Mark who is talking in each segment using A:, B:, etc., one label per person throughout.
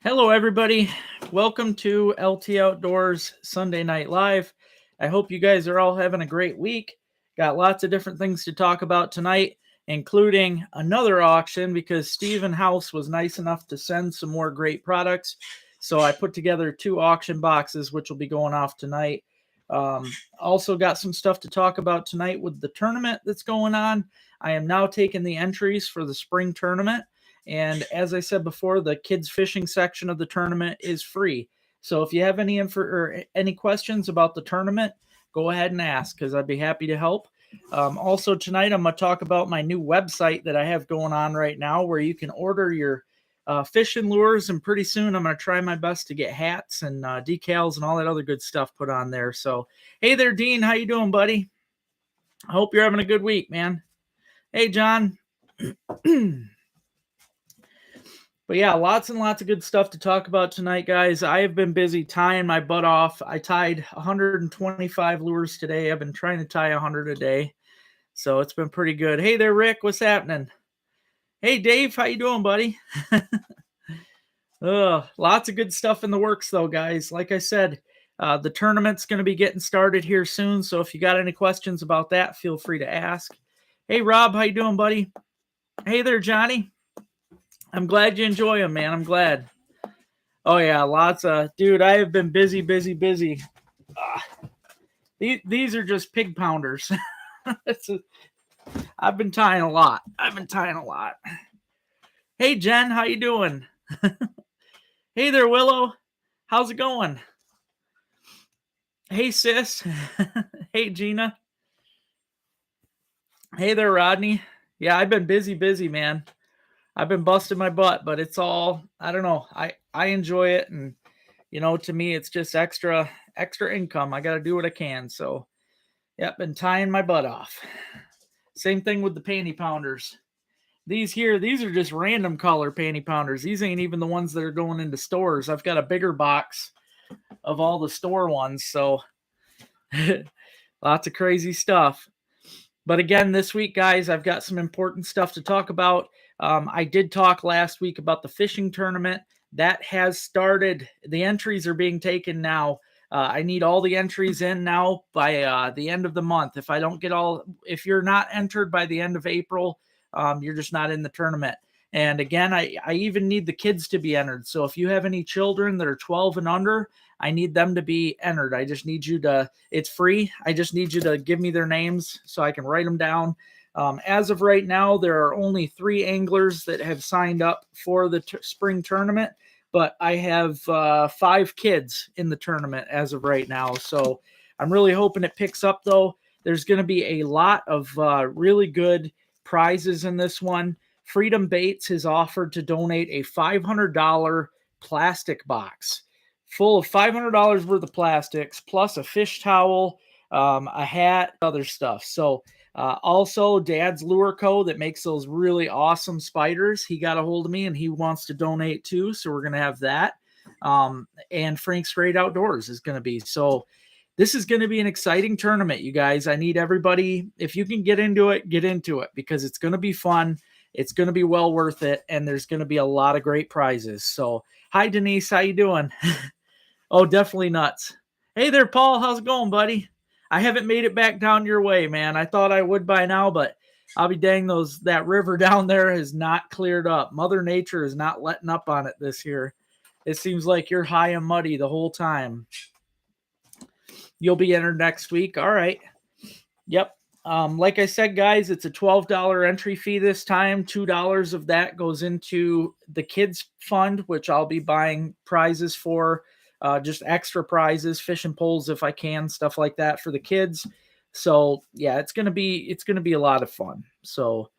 A: Hello, everybody. Welcome to LT Outdoors Sunday Night Live. I hope you guys are all having a great week. Got lots of different things to talk about tonight, including another auction because Stephen House was nice enough to send some more great products. So I put together 2 auction boxes, which will be going off tonight. Also got some stuff to talk about tonight with the tournament that's going on. I am now taking the entries for the spring tournament. And as I said before, the kids fishing section of the tournament is free. So if you have any any questions about the tournament, go ahead and ask because I'd be happy to help. Also tonight, I'm going to talk about my new website that I have going on right now where you can order your fishing lures. And pretty soon I'm going to try my best to get hats and decals and all that other good stuff put on there. So, hey there, Dean. How you doing, buddy? I hope you're having a good week, man. Hey, John. But yeah, lots and lots of good stuff to talk about tonight, guys. I have been busy tying my butt off. I tied 125 lures today. I've been trying to tie 100 a day. So it's been pretty good. Hey there, Rick. What's happening? Hey, Dave. How you doing, buddy? Lots of good stuff in the works, though, guys. Like I said, the tournament's going to be getting started here soon. So if you got any questions about that, feel free to ask. Hey, Rob. How you doing, buddy? Hey there, Johnny. I'm glad you enjoy them, man. I'm glad. Oh, yeah, lots of... Dude, I have been busy. These are just pig pounders. I've been tying a lot. Hey, Jen, how you doing? Hey there, Willow. How's it going? Hey, sis. Hey, Gina. Hey there, Rodney. Yeah, I've been busy, man. I've been busting my butt, but it's all, I don't know. I enjoy it. And, you know, to me, it's just extra income. I got to do what I can. So, yep, been tying my butt off. Same thing with the panty pounders. These are just random color panty pounders. These ain't even the ones that are going into stores. I've got a bigger box of all the store ones. So, lots of crazy stuff. But again, this week, guys, I've got some important stuff to talk about. I did talk last week about the fishing tournament. That has started. The entries are being taken now. I need all the entries in now by the end of the month. If you're not entered by the end of April, you're just not in the tournament. And again, I even need the kids to be entered. So if you have any children that are 12 and under, I need them to be entered. I just need you to, it's free. I just need you to give me their names so I can write them down. As of right now, there are only 3 anglers that have signed up for the spring tournament, but I have 5 kids in the tournament as of right now. So I'm really hoping it picks up, though. There's going to be a lot of really good prizes in this one. Freedom Baits has offered to donate a $500 plastic box full of $500 worth of plastics, plus a fish towel, a hat, other stuff. So also Dad's Lure Co. that makes those really awesome spiders. He got a hold of me and he wants to donate too. So we're going to have that. And Frank's Great Outdoors is going to be. So this is going to be an exciting tournament, you guys. I need everybody, if you can get into it, because it's going to be fun. It's going to be well worth it. And there's going to be a lot of great prizes. So hi, Denise. How you doing? Oh, definitely nuts. Hey there, Paul. How's it going, buddy? I haven't made it back down your way, man. I thought I would by now, but I'll be dang, that river down there is not cleared up. Mother Nature is not letting up on it this year. It seems like you're high and muddy the whole time. You'll be entered next week. All right. Yep. Like I said, guys, it's a $12 entry fee this time. $2 of that goes into the kids fund, which I'll be buying prizes for. Just extra prizes, fishing poles if I can, stuff like that for the kids. So yeah, it's gonna be a lot of fun. So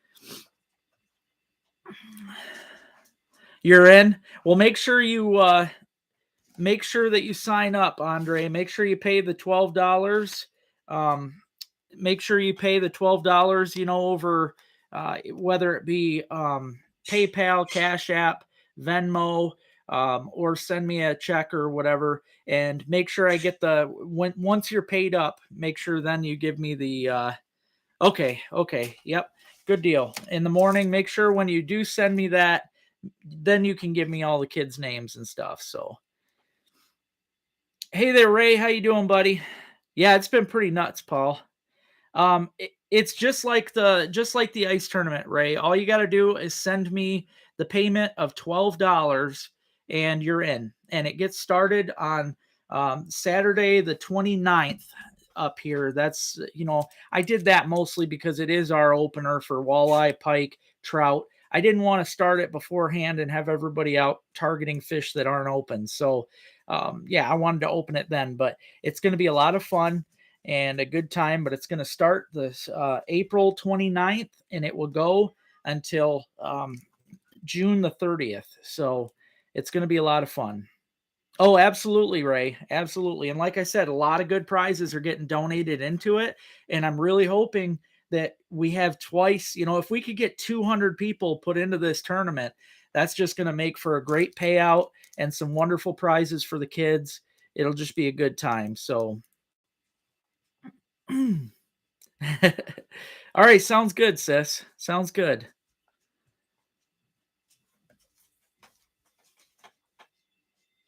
A: you're in. Well, make sure that you sign up, Andre. Make sure you pay the $12. Make sure you pay the $12. You know, over whether it be PayPal, Cash App, Venmo. Or send me a check or whatever, and make sure I get once you're paid up, make sure then you give me the, okay. Yep. Good deal. In the morning, make sure when you do send me that then you can give me all the kids' names and stuff. So, hey there, Ray. How you doing, buddy? Yeah, it's been pretty nuts, Paul. It's just like the ice tournament, Ray. All you got to do is send me the payment of $12 and you're in. And it gets started on Saturday the 29th up here. That's, I did that mostly because it is our opener for walleye, pike, trout. I didn't want to start it beforehand and have everybody out targeting fish that aren't open. So, yeah, I wanted to open it then, but it's going to be a lot of fun and a good time, but it's going to start this April 29th and it will go until June the 30th. So it's going to be a lot of fun. Oh, absolutely, Ray. Absolutely. And like I said, a lot of good prizes are getting donated into it. And I'm really hoping that we have twice, if we could get 200 people put into this tournament, that's just going to make for a great payout and some wonderful prizes for the kids. It'll just be a good time. So, all right. Sounds good, sis. Sounds good.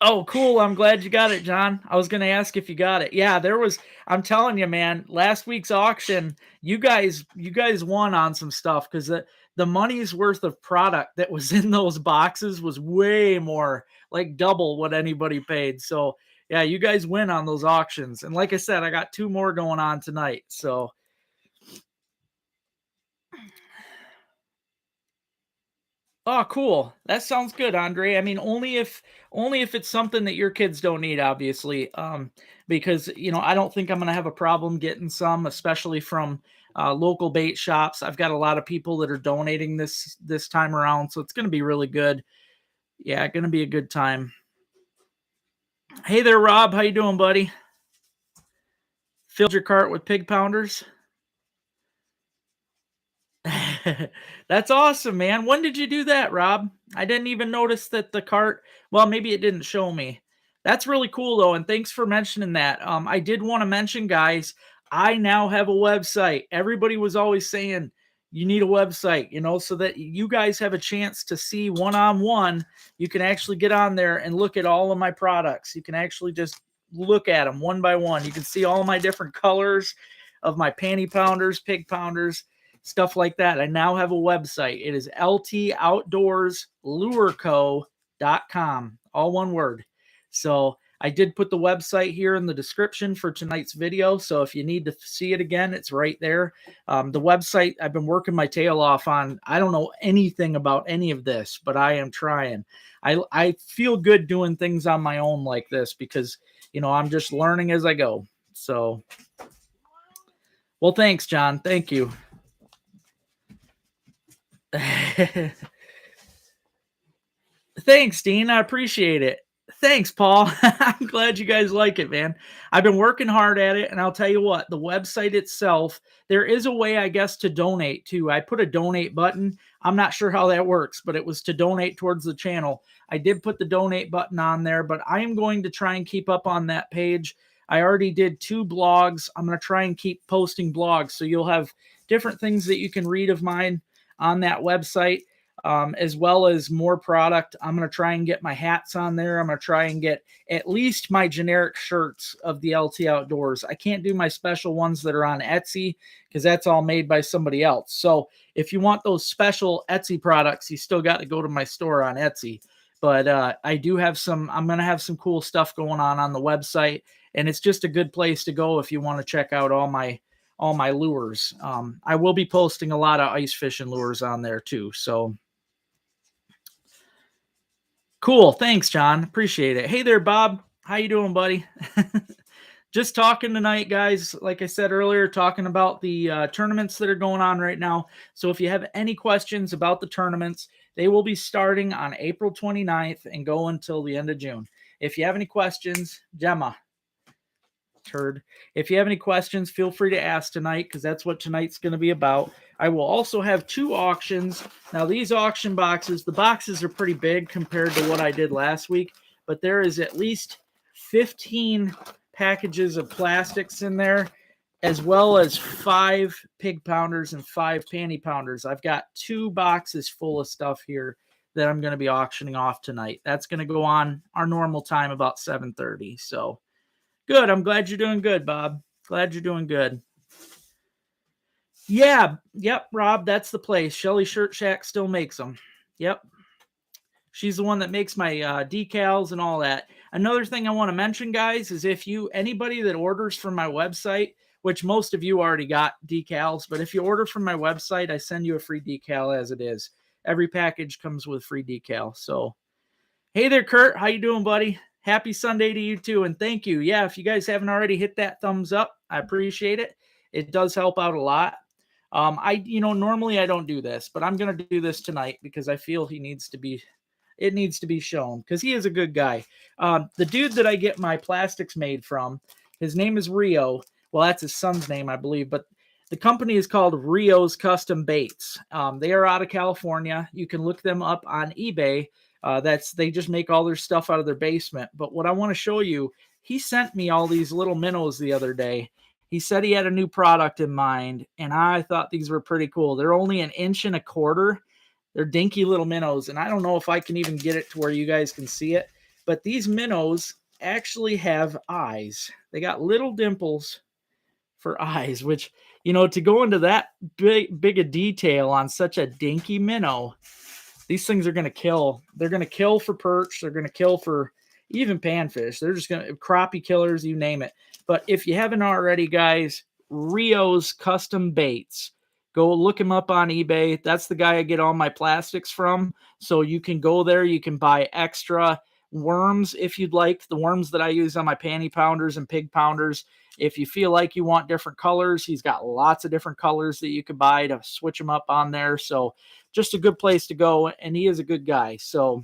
A: Oh, cool. I'm glad you got it, John. I was going to ask if you got it. Yeah, I'm telling you, man, last week's auction, you guys won on some stuff because the money's worth of product that was in those boxes was way more, like double what anybody paid. So, yeah, you guys win on those auctions. And like I said, I got 2 more going on tonight. So, oh, cool. That sounds good, Andre. I mean, only if it's something that your kids don't need, obviously. Because I don't think I'm gonna have a problem getting some, especially from local bait shops. I've got a lot of people that are donating this time around, so it's gonna be really good. Yeah, gonna be a good time. Hey there, Rob. How you doing, buddy? Filled your cart with pig pounders? That's awesome, man. When did you do that, Rob? I didn't even notice that the cart, well, maybe it didn't show me. That's really cool though, and thanks for mentioning that. I did want to mention, guys, I now have a website. Everybody was always saying you need a website, so that you guys have a chance to see one-on-one. You can actually get on there and look at all of my products. You can actually just look at them one by one. You can see all my different colors of my panty pounders, pig pounders, stuff like that. I now have a website. It is LToutdoorsLureCo.com, all one word. So I did put the website here in the description for tonight's video. So if you need to see it again, it's right there. The website, I've been working my tail off on. I don't know anything about any of this, but I am trying. I feel good doing things on my own like this because, I'm just learning as I go. So, well, thanks, John. Thank you. Thanks, Dean. I appreciate it. Thanks, Paul. I'm glad you guys like it, man. I've been working hard at it, and I'll tell you what, the website itself, there is a way, I guess, to donate too. I put a donate button. I'm not sure how that works, but it was to donate towards the channel. I did put the donate button on there, but I am going to try and keep up on that page. I already did 2 blogs. I'm going to try and keep posting blogs, so you'll have different things that you can read of mine on that website. As well as more product. I'm going to try and get my hats on there. I'm going to try and get at least my generic shirts of the LT Outdoors. I can't do my special ones that are on Etsy because that's all made by somebody else. So if you want those special Etsy products, you still got to go to my store on Etsy. But I do have I'm going to have some cool stuff going on the website. And it's just a good place to go if you want to check out all my lures. I will be posting a lot of ice fishing lures on there too. So cool. Thanks, John. Appreciate it. Hey there, Bob. How you doing, buddy? Just talking tonight, guys. Like I said earlier, talking about the tournaments that are going on right now. So if you have any questions about the tournaments, they will be starting on April 29th and go until the end of June. If you have any questions, Gemma, turd. If you have any questions, feel free to ask tonight because that's what tonight's going to be about. I will also have 2 auctions. Now, these auction boxes, the boxes are pretty big compared to what I did last week, but there is at least 15 packages of plastics in there, as well as 5 pig pounders and 5 panty pounders. I've got 2 boxes full of stuff here that I'm going to be auctioning off tonight. That's going to go on our normal time, about 7:30. So good. I'm glad you're doing good, Bob. Glad you're doing good. Yeah. Yep, Rob, that's the place. Shelly Shirt Shack still makes them. Yep. She's the one that makes my decals and all that. Another thing I want to mention, guys, is if anybody that orders from my website, which most of you already got decals, but if you order from my website, I send you a free decal as it is. Every package comes with free decal. So, hey there, Kurt. How you doing, buddy? Happy Sunday to you too, and thank you. Yeah, if you guys haven't already hit that thumbs up, I appreciate it. It does help out a lot. Normally I don't do this, but I'm going to do this tonight because I feel it needs to be shown because he is a good guy. The dude that I get my plastics made from, his name is Rio. Well, that's his son's name, I believe, but the company is called Rio's Custom Baits. They are out of California. You can look them up on eBay. They just make all their stuff out of their basement. But what I want to show you, he sent me all these little minnows the other day. He said he had a new product in mind, and I thought these were pretty cool. They're only 1.25 inches. They're dinky little minnows, and I don't know if I can even get it to where you guys can see it, but these minnows actually have eyes. They got little dimples for eyes, which, to go into that big a detail on such a dinky minnow, these things are going to kill. They're going to kill for perch. They're going to kill for even panfish. They're just going to crappie killers, you name it. But if you haven't already, guys, Rio's Custom Baits. Go look him up on eBay. That's the guy I get all my plastics from. So you can go there. You can buy extra worms if you'd like. The worms that I use on my panty pounders and pig pounders. If you feel like you want different colors, he's got lots of different colors that you can buy to switch them up on there. So just a good place to go. And he is a good guy. So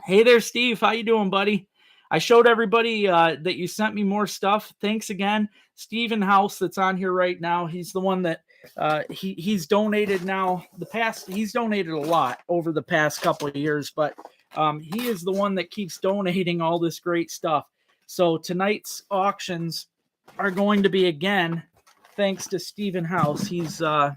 A: hey there, Steve. How you doing, buddy? I showed everybody that you sent me more stuff. Thanks again. Steven House that's on here right now. He's the one that he's donated now. He's donated a lot over the past couple of years, but he is the one that keeps donating all this great stuff. So tonight's auctions are going to be, again, thanks to Steven House. He's done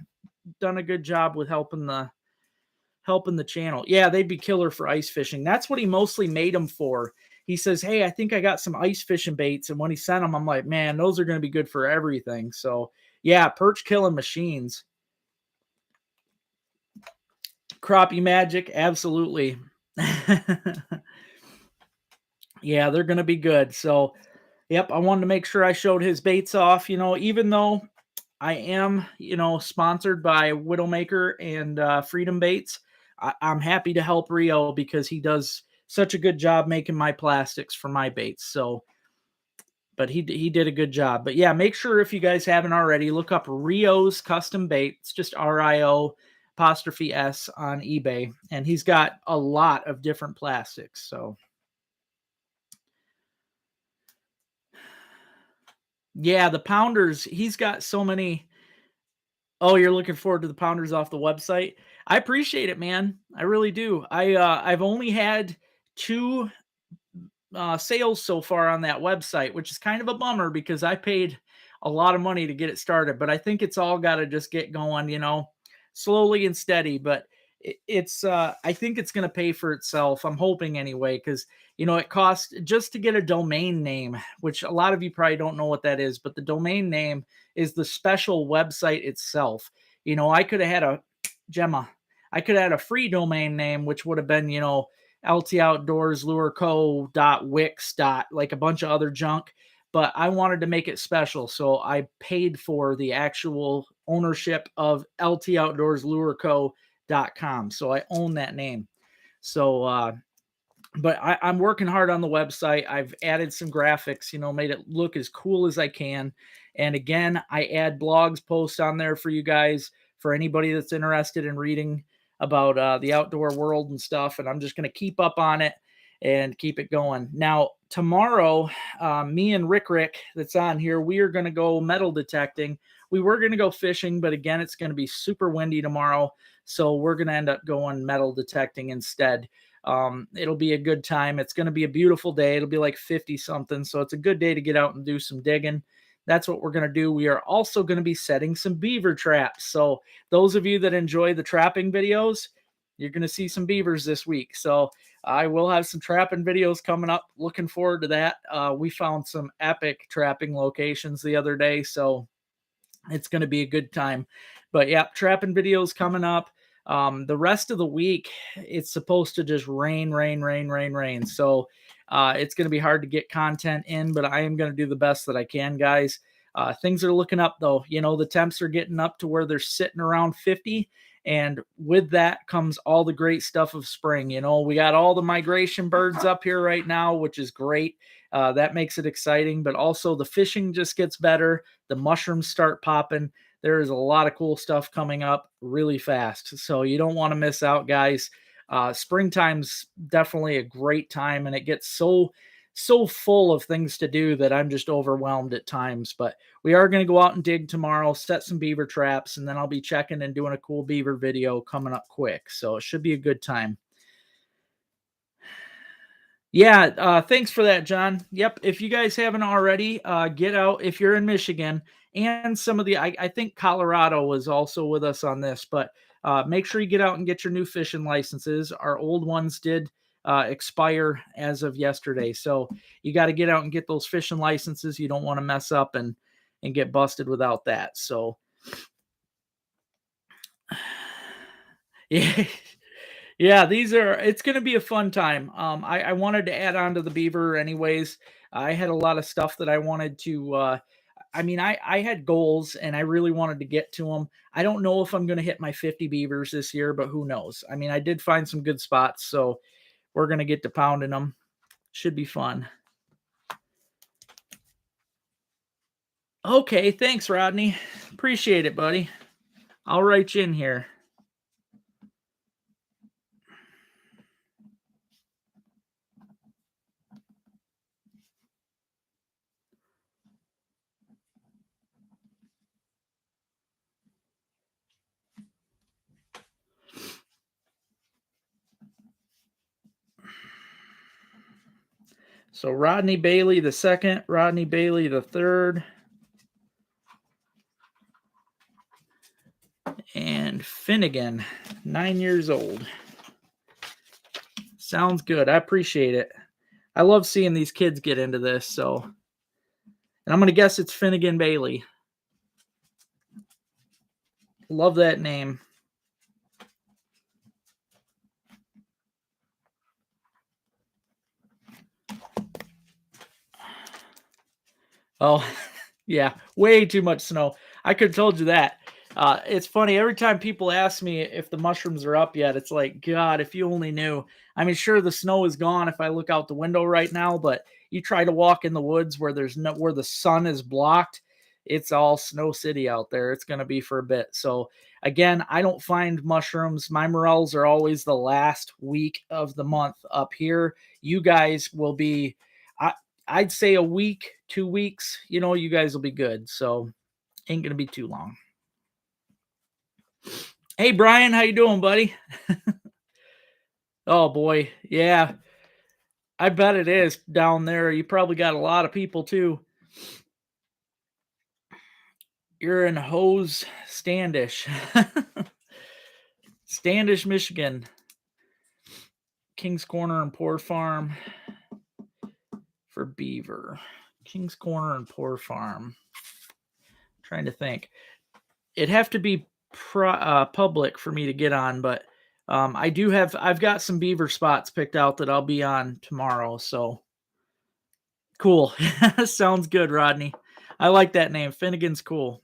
A: a good job with helping the channel. Yeah, they'd be killer for ice fishing. That's what he mostly made them for. He says, hey, I think I got some ice fishing baits. And when he sent them, I'm like, man, those are going to be good for everything. So yeah, perch killing machines. Crappie magic. Absolutely. Yeah, they're going to be good. So yep, I wanted to make sure I showed his baits off, even though I am, sponsored by Widowmaker and Freedom Baits. I'm happy to help Rio because he does such a good job making my plastics for my baits. So, but he did a good job. But yeah, make sure if you guys haven't already, look up Rio's Custom Baits, just RIO apostrophe S on eBay. And he's got a lot of different plastics. So yeah, the pounders, he's got so many. Oh, you're looking forward to the pounders off the website? I appreciate it, man. I really do. I've only had 2 sales so far on that website, which is kind of a bummer because I paid a lot of money to get it started. But I think it's all got to just get going, slowly and steady. But I think it's going to pay for itself. I'm hoping anyway, because it costs just to get a domain name, which a lot of you probably don't know what that is, but the domain name is the special website itself. I could have had I could have had a free domain name, which would have been, LToutdoors, lureco.wix. Like a bunch of other junk, but I wanted to make it special. So I paid for the actual ownership of LToutdoors, lureco.com. So I own that name. So, but I'm working hard on the website. I've added some graphics, made it look as cool as I can. And again, I add blogs posts on there for you guys, for anybody that's interested in reading about the outdoor world and stuff. And I'm just going to keep up on it and keep it going. Now, tomorrow, me and Rick that's on here, we are going to go metal detecting. We were going to go fishing, but again, it's going to be super windy tomorrow. So we're going to end up going metal detecting instead. It'll be a good time. It's going to be a beautiful day. It'll be like 50 something. So it's a good day to get out and do some digging. That's what we're going to do. We are also going to be setting some beaver traps. So those of you that enjoy the trapping videos, you're going to see some beavers this week. So I will have some trapping videos coming up. Looking forward to that. We found some epic trapping locations the other day, so it's going to be a good time. But yeah, trapping videos coming up. The rest of the week, it's supposed to just rain, rain, rain, rain, rain. So it's going to be hard to get content in, but I am going to do the best that I can, guys. Things are looking up, though. You know, the temps are getting up to where they're sitting around 50. And with that comes all the great stuff of spring. You know, we got all the migration birds up here right now, which is great. That makes it exciting, but also the fishing just gets better. The mushrooms start popping. There is a lot of cool stuff coming up really fast. So you don't want to miss out, guys. Springtime's definitely a great time, and it gets so full of things to do that I'm just overwhelmed at times. But we are going to go out and dig tomorrow, set some beaver traps, and then I'll be checking and doing a cool beaver video coming up quick. So it should be a good time. Yeah, thanks for that, John. Yep, if you guys haven't already, get out if you're in Michigan and some of the I think Colorado was also with us on this, but make sure you get out and get your new fishing licenses. Our old ones did expire as of yesterday, so you got to get out and get those fishing licenses. You don't want to mess up and get busted without that. So yeah. Yeah, it's going to be a fun time. I wanted to add on to the beaver anyways. I had a lot of stuff that I wanted to, I had goals and I really wanted to get to them. I don't know if I'm going to hit my 50 beavers this year, but who knows? I mean, I did find some good spots, so we're going to get to pounding them. Should be fun. Okay, thanks, Rodney. Appreciate it, buddy. I'll write you in here. So Rodney Bailey the second, Rodney Bailey the third, and Finnegan, 9 years old. Sounds good. I appreciate it. I love seeing these kids get into this. So, and I'm going to guess it's Finnegan Bailey. Love that name. Oh, yeah. Way too much snow. I could have told you that. It's funny. Every time people ask me if the mushrooms are up yet, it's like, God, if you only knew. I mean, sure, the snow is gone if I look out the window right now, but you try to walk in the woods where where the sun is blocked, it's all Snow City out there. It's going to be for a bit. So again, I don't find mushrooms. My morels are always the last week of the month up here. You guys will be, I'd say a week, 2 weeks, you guys will be good. So ain't going to be too long. Hey, Brian, how you doing, buddy? Oh, boy. Yeah, I bet it is down there. You probably got a lot of people, too. You're in Hose Standish. Standish, Michigan. King's Corner and Poor Farm for beaver. King's Corner and Poor Farm. Trying to think. It'd have to be public for me to get on, but I've got some beaver spots picked out that I'll be on tomorrow. So cool. Sounds good, Rodney. I like that name. Finnegan's cool.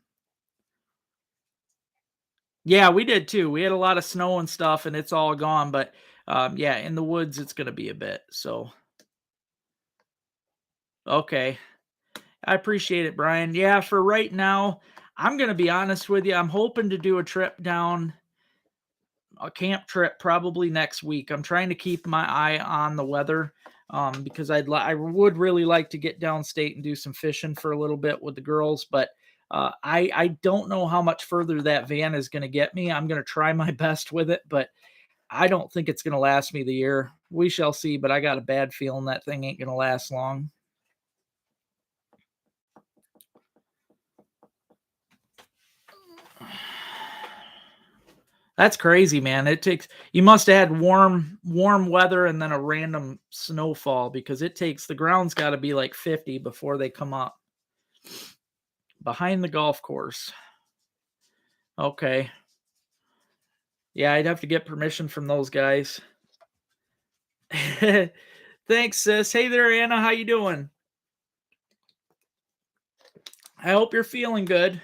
A: Yeah, we did too. We had a lot of snow and stuff, and it's all gone. But yeah, in the woods, it's gonna be a bit. So okay, I appreciate it, Brian. Yeah, for right now, I'm gonna be honest with you. I'm hoping to do a trip down a camp trip probably next week. I'm trying to keep my eye on the weather because I would really like to get downstate and do some fishing for a little bit with the girls, but I don't know how much further that van is going to get me. I'm going to try my best with it, but I don't think it's going to last me the year. We shall see, but I got a bad feeling that thing ain't going to last long. That's crazy, man. You must have had warm weather and then a random snowfall because the ground's got to be like 50 before they come up behind the golf course. Okay. Yeah, I'd have to get permission from those guys. Thanks, sis. Hey there, Anna. How you doing? I hope you're feeling good.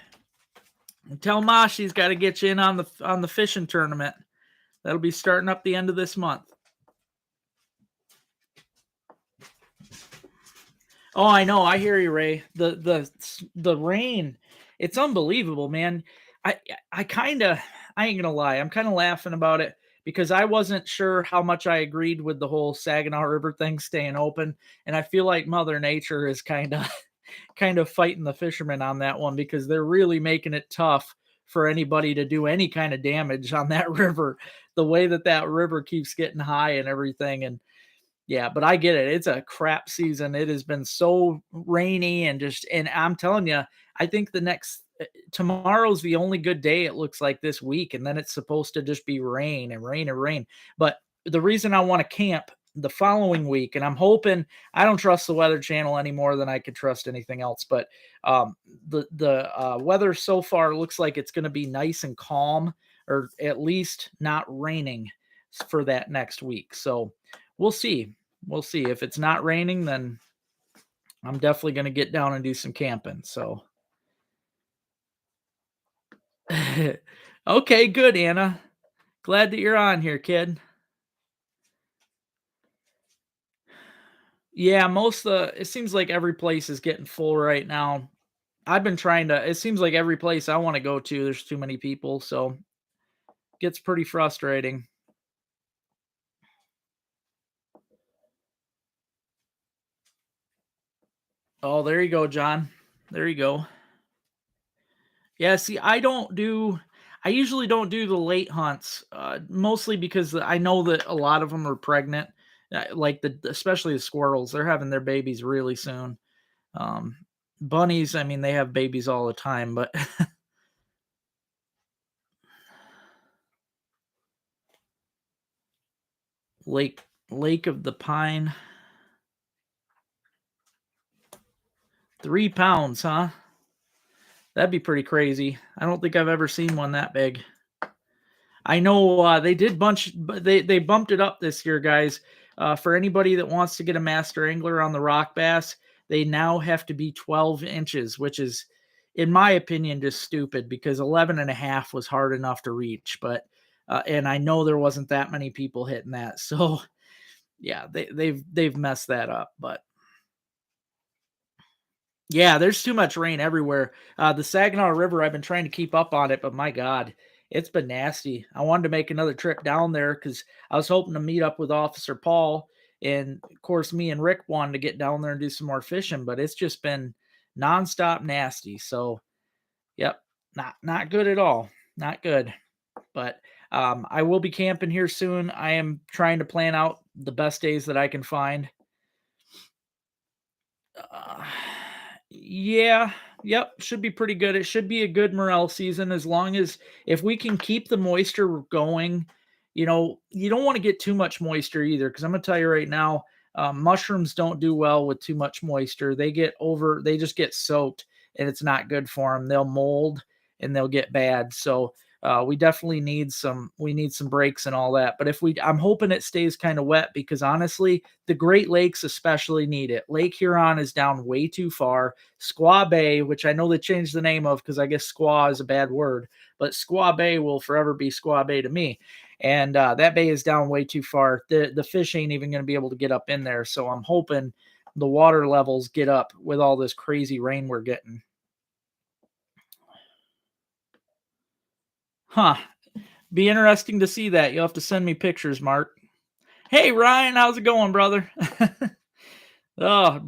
A: And tell Ma she's got to get you in on the fishing tournament. That'll be starting up the end of this month. Oh, I know. I hear you, Ray. The rain, it's unbelievable, man. I I kind of I ain't gonna lie. I'm kind of laughing about it because I wasn't sure how much I agreed with the whole Saginaw River thing staying open, and I feel like Mother Nature is kind of fighting the fishermen on that one because they're really making it tough for anybody to do any kind of damage on that river. The way that river keeps getting high and everything, and yeah, but I get it. It's a crap season. It has been so rainy and I'm telling you, I think tomorrow's the only good day it looks like this week, and then it's supposed to just be rain and rain and rain. But the reason I want to camp the following week, and I'm hoping I don't trust the Weather Channel any more than I could trust anything else. But the weather so far looks like it's going to be nice and calm, or at least not raining for that next week. So we'll see. We'll see. If it's not raining, then I'm definitely going to get down and do some camping. So, okay, good, Anna. Glad that you're on here, kid. Yeah, it seems like every place is getting full right now. It seems like every place I want to go to, there's too many people. So, it gets pretty frustrating. Oh, there you go, John. There you go. Yeah, see, I usually don't do the late hunts, mostly because I know that a lot of them are pregnant, like especially the squirrels. They're having their babies really soon. Um, Bunnies, I mean, they have babies all the time, but Lake Lake of the Pine, 3 pounds, huh? That'd be pretty crazy. I don't think I've ever seen one that big. I know they did but they bumped it up this year, guys. For anybody that wants to get a master angler on the rock bass, they now have to be 12 inches, which is, in my opinion, just stupid because 11 and a half was hard enough to reach. But and I know there wasn't that many people hitting that, so yeah, they've messed that up. But yeah, there's too much rain everywhere. The Saginaw River, I've been trying to keep up on it, but my God, it's been nasty. I wanted to make another trip down there because I was hoping to meet up with Officer Paul. And of course, me and Rick wanted to get down there and do some more fishing, but it's just been nonstop nasty. So, yep, not good at all. Not good. But I will be camping here soon. I am trying to plan out the best days that I can find. Uh, yeah, yep, should be pretty good. It should be a good morel season as long as if we can keep the moisture going. You don't want to get too much moisture either, because I'm gonna tell you right now, mushrooms don't do well with too much moisture. They just get soaked, and it's not good for them. They'll mold and they'll get bad. So we definitely need some breaks and all that. But I'm hoping it stays kind of wet because honestly, the Great Lakes especially need it. Lake Huron is down way too far. Squaw Bay, which I know they changed the name of because I guess squaw is a bad word, but Squaw Bay will forever be Squaw Bay to me. And that bay is down way too far. The fish ain't even going to be able to get up in there. So I'm hoping the water levels get up with all this crazy rain we're getting. Huh. Be interesting to see that. You'll have to send me pictures, Mark. Hey, Ryan, how's it going, brother? Oh,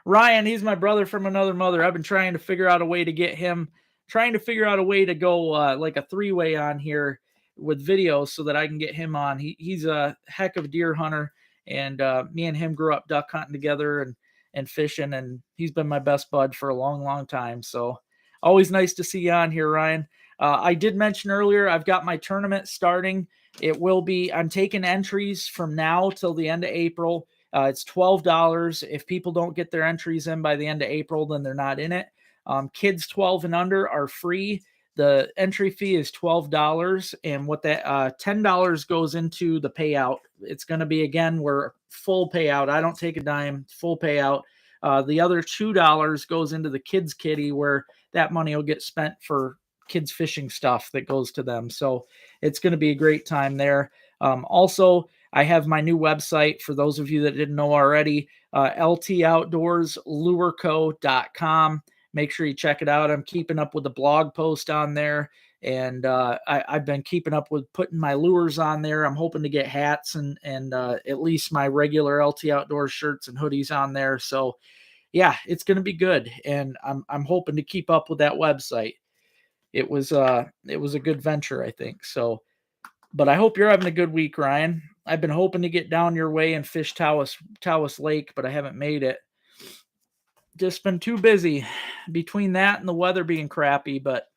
A: Ryan, he's my brother from another mother. I've been trying to figure out a way to get him, trying to figure out a way to go like a three-way on here with videos so that I can get him on. He's a heck of a deer hunter, and me and him grew up duck hunting together and fishing, and he's been my best bud for a long, long time. So always nice to see you on here, Ryan. I did mention earlier, I've got my tournament starting. I'm taking entries from now till the end of April. It's $12. If people don't get their entries in by the end of April, then they're not in it. Kids 12 and under are free. The entry fee is $12, and what that $10 goes into the payout. It's going to be, again, we're full payout. I don't take a dime, full payout. The other $2 goes into the kids kitty, where that money will get spent for kids fishing stuff that goes to them. So it's going to be a great time there. Also, I have my new website for those of you that didn't know already, LToutdoorsLureCo.com. Make sure you check it out. I'm keeping up with the blog post on there, and I've been keeping up with putting my lures on there. I'm hoping to get hats and at least my regular LT Outdoors shirts and hoodies on there. So yeah, it's going to be good, and I'm hoping to keep up with that website. It was a good venture, I think. So, but I hope you're having a good week, Ryan. I've been hoping to get down your way and fish Tawas Lake, but I haven't made it. Just been too busy between that and the weather being crappy. But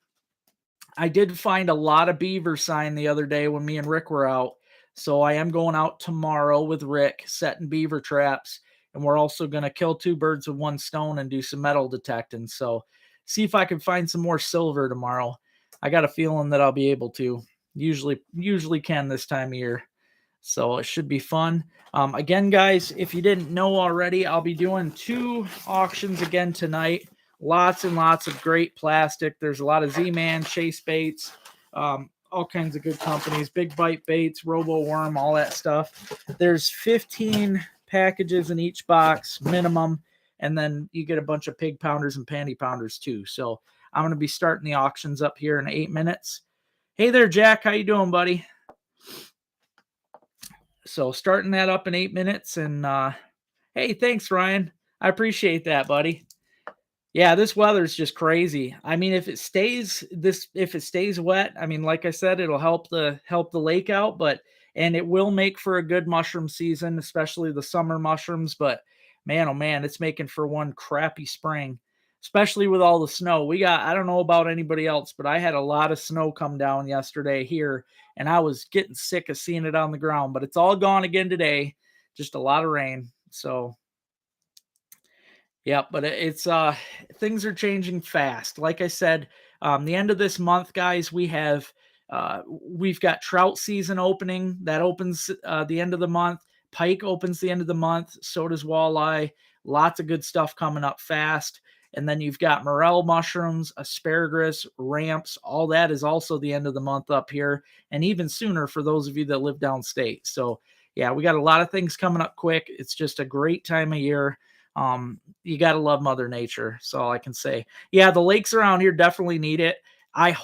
A: I did find a lot of beaver sign the other day when me and Rick were out. So I am going out tomorrow with Rick, setting beaver traps. And we're also going to kill two birds with one stone and do some metal detecting. So see if I can find some more silver tomorrow. I got a feeling that I'll be able to. Usually can this time of year. So it should be fun. Again, guys, if you didn't know already, I'll be doing 2 auctions again tonight. Lots and lots of great plastic. There's a lot of Z-Man, Chase Baits, all kinds of good companies, Big Bite Baits, Robo Worm, all that stuff. There's 15 packages in each box minimum, and then you get a bunch of pig pounders and panty pounders too. So I'm going to be starting the auctions up here in 8 minutes. Hey there, Jack. How you doing, buddy? So starting that up in 8 minutes, and hey, thanks, Ryan. I appreciate that, buddy. Yeah, this weather's just crazy. I mean, if it stays wet, I mean, like I said, it'll help the lake out, and it will make for a good mushroom season, especially the summer mushrooms. But man, oh man, it's making for one crappy spring, especially with all the snow. I don't know about anybody else, but I had a lot of snow come down yesterday here, and I was getting sick of seeing it on the ground. But it's all gone again today. Just a lot of rain. So yeah, but it's things are changing fast. Like I said, the end of this month, guys, we've got trout season opening. That opens the end of the month. Pike opens the end of the month. So does walleye. Lots of good stuff coming up fast. And then you've got morel mushrooms, asparagus, ramps. All that is also the end of the month up here, and even sooner for those of you that live downstate. So yeah, we got a lot of things coming up quick. It's just a great time of year. You got to love Mother Nature. That's all I can say. Yeah, the lakes around here definitely need it. I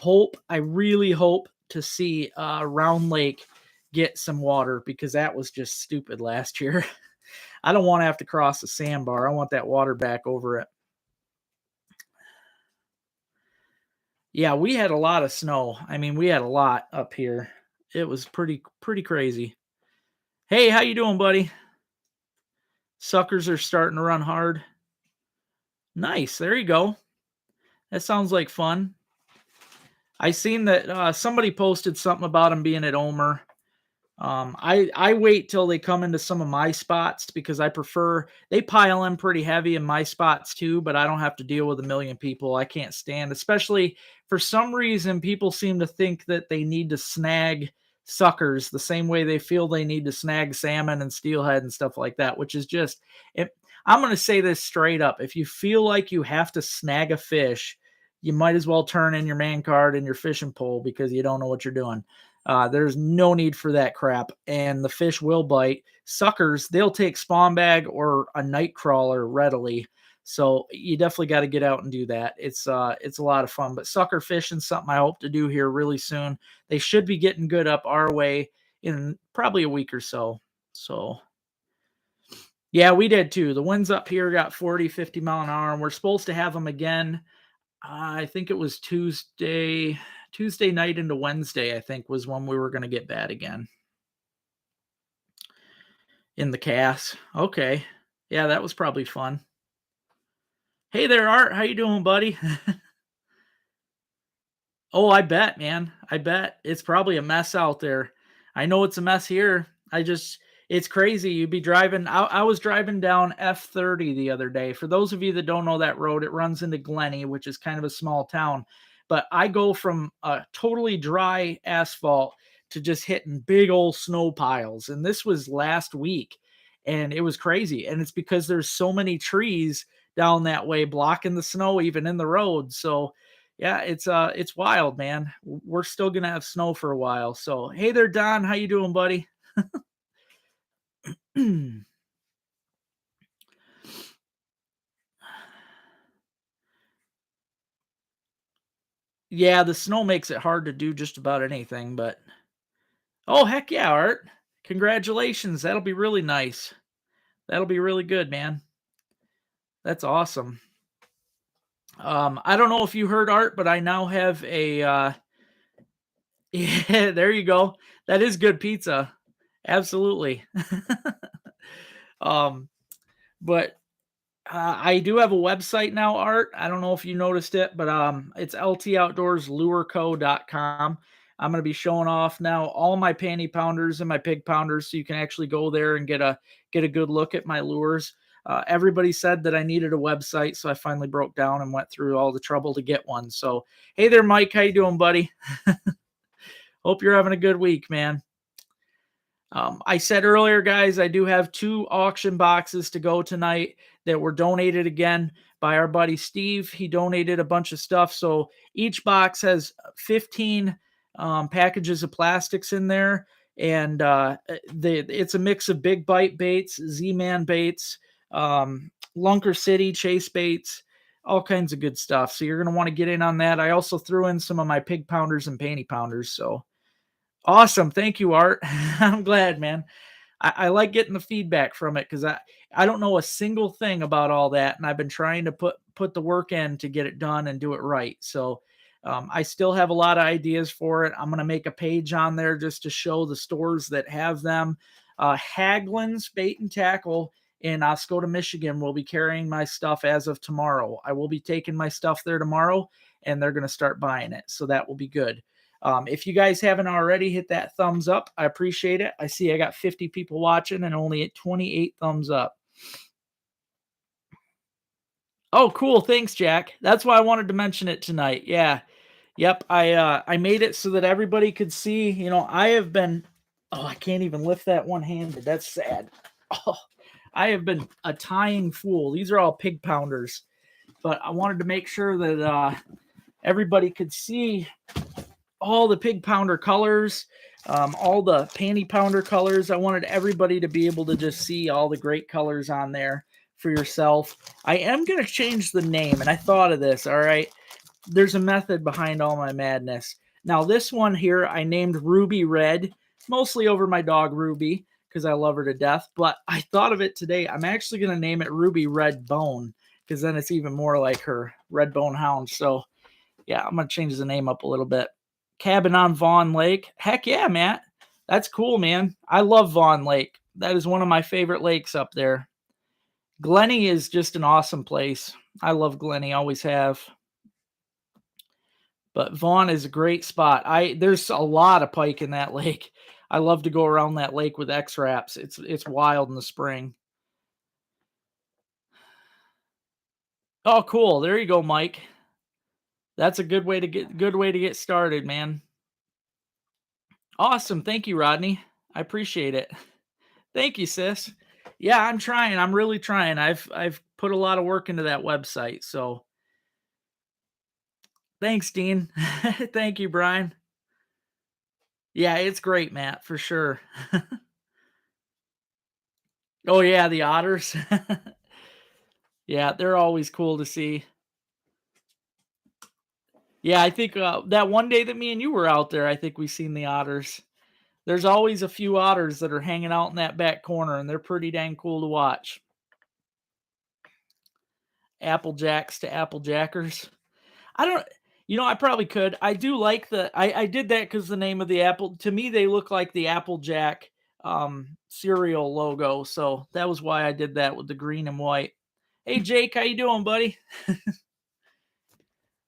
A: really hope to see Round Lake get some water, because that was just stupid last year. I don't want to have to cross the sandbar. I want that water back over it. Yeah, we had a lot of snow. I mean, we had a lot up here. It was pretty crazy. Hey, how you doing, buddy? Suckers are starting to run hard. Nice. There you go. That sounds like fun. I seen that somebody posted something about him being at Omer. I wait till they come into some of my spots, because I prefer, they pile in pretty heavy in my spots too, but I don't have to deal with a million people. I can't stand, especially for some reason, people seem to think that they need to snag suckers the same way they feel they need to snag salmon and steelhead and stuff like that, which is just, I'm going to say this straight up. If you feel like you have to snag a fish, you might as well turn in your man card and your fishing pole, because you don't know what you're doing. There's no need for that crap, and the fish will bite. Suckers, they'll take spawn bag or a night crawler readily. So you definitely got to get out and do that. It's a lot of fun. But sucker fishing, something I hope to do here really soon. They should be getting good up our way in probably a week or so. So yeah, we did too. The winds up here got 40, 50 mile an hour, and we're supposed to have them again. I think it was Tuesday night into Wednesday, I think, was when we were going to get bad again in the Cass. Okay. Yeah, that was probably fun. Hey there, Art. How you doing, buddy? Oh, I bet, man. I bet it's probably a mess out there. I know it's a mess here. It's crazy. You'd be driving. I was driving down F30 the other day. For those of you that don't know that road, it runs into Glenny, which is kind of a small town. But I go from a totally dry asphalt to just hitting big old snow piles. And this was last week. And it was crazy. And it's because there's so many trees down that way blocking the snow even in the road. So yeah, it's wild, man. We're still gonna have snow for a while. So, hey there, Don. How you doing, buddy? Yeah, the snow makes it hard to do just about anything, but oh heck yeah, Art. Congratulations. That'll be really nice. That'll be really good, man. That's awesome. I don't know if you heard Art, but I now have a yeah, there you go. That is good pizza. Absolutely. um, but I do have a website now, Art. I don't know if you noticed it, but it's LToutdoorsLureCo.com. I'm going to be showing off now all my panty pounders and my pig pounders, so you can actually go there and get a good look at my lures. Everybody said that I needed a website, so I finally broke down and went through all the trouble to get one. So, hey there, Mike. How you doing, buddy? Hope you're having a good week, man. I said earlier, guys, I do have 2 auction boxes to go tonight that were donated again by our buddy Steve. He donated a bunch of stuff. So each box has 15 packages of plastics in there. And it's a mix of big bite baits, Z-Man baits, Lunker City chase baits, all kinds of good stuff. So you're going to want to get in on that. I also threw in some of my pig pounders and panty pounders. So awesome. Thank you, Art. I'm glad, man. I like getting the feedback from it because I don't know a single thing about all that, and I've been trying to put the work in to get it done and do it right. So I still have a lot of ideas for it. I'm gonna make a page on there just to show the stores that have them. Haglin's Bait and Tackle in Oscoda, Michigan will be carrying my stuff as of tomorrow. I will be taking my stuff there tomorrow, and they're gonna start buying it. So that will be good. If you guys haven't already, hit that thumbs up. I appreciate it. I see I got 50 people watching and only at 28 thumbs up. Oh, cool. Thanks, Jack. That's why I wanted to mention it tonight. Yeah. Yep. I made it so that everybody could see. I have been I can't even lift that one-handed. That's sad. Oh, I have been a tying fool. These are all pig pounders. But I wanted to make sure that everybody could see all the pig pounder colors, all the panty pounder colors. I wanted everybody to be able to just see all the great colors on there for yourself. I am going to change the name, and I thought of this, all right? There's a method behind all my madness. Now, this one here, I named Ruby Red, mostly over my dog Ruby, because I love her to death. But I thought of it today. I'm actually going to name it Ruby Red Bone, because then it's even more like her Red Bone Hound. So, yeah, I'm going to change the name up a little bit. Cabin on Vaughn Lake. Heck yeah, Matt. That's cool, man. I love Vaughn Lake. That is one of my favorite lakes up there. Glenny is just an awesome place. I love Glenny, always have. But Vaughn is a great spot. There's a lot of pike in that lake. I love to go around that lake with X-Wraps. It's wild in the spring. Oh, cool. There you go, Mike. That's a good way to get started, man. Awesome. Thank you, Rodney. I appreciate it. Thank you, sis. Yeah, I'm trying. I'm really trying. I've put a lot of work into that website. So thanks, Dean. Thank you, Brian. Yeah, it's great, Matt, for sure. Oh yeah, the otters. Yeah, they're always cool to see. Yeah, I think that one day that me and you were out there, I think we seen the otters. There's always a few otters that are hanging out in that back corner, and they're pretty dang cool to watch. Applejacks to Applejackers. I don't I probably could. I do like I did that because the name of the apple to me, they look like the Applejack cereal logo. So that was why I did that with the green and white. Hey Jake, how you doing, buddy?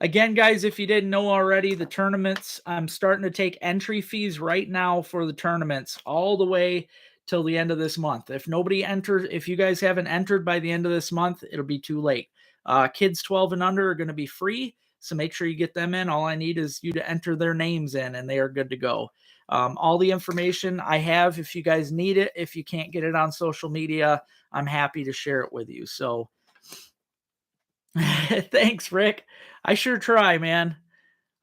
A: Again, guys, if you didn't know already, the tournaments, I'm starting to take entry fees right now for the tournaments all the way till the end of this month. If nobody enters, if you guys haven't entered by the end of this month, it'll be too late. Kids 12 and under are going to be free, so make sure you get them in. All I need is you to enter their names in, and they are good to go. All the information I have, if you guys need it, if you can't get it on social media, I'm happy to share it with you. So thanks, Rick. I sure try, man.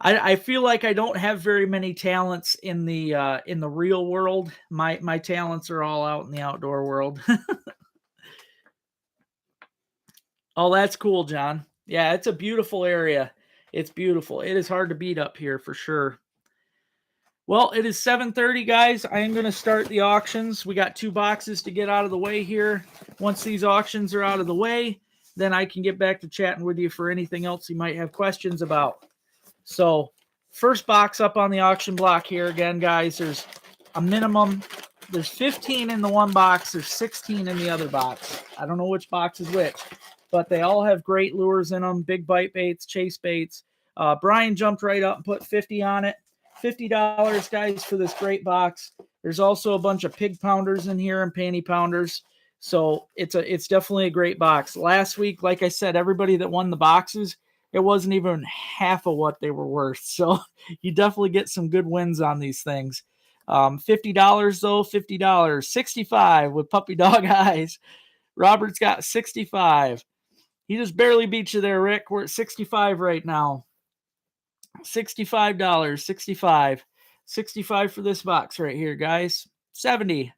A: I feel like I don't have very many talents in the real world. My talents are all out in the outdoor world. Oh, that's cool, John. Yeah, it's a beautiful area. It's beautiful. It is hard to beat up here for sure. Well, it is 7:30, guys. I am going to start the auctions. We got 2 boxes to get out of the way here. Once these auctions are out of the way, then I can get back to chatting with you for anything else you might have questions about. So, first box up on the auction block here again, guys. There's a minimum. There's 15 in the one box. There's 16 in the other box. I don't know which box is which, but they all have great lures in them. Big bite baits, chase baits. Brian jumped right up and put 50 on it. $50, guys, for this great box. There's also a bunch of pig pounders in here and panty pounders. So it's definitely a great box. Last week, like I said, everybody that won the boxes, it wasn't even half of what they were worth. So you definitely get some good wins on these things. $50 though, $50. 65 with puppy dog eyes. Robert's got 65. He just barely beat you there, Rick. We're at 65 right now. $65, 65. 65 for this box right here, guys. 70.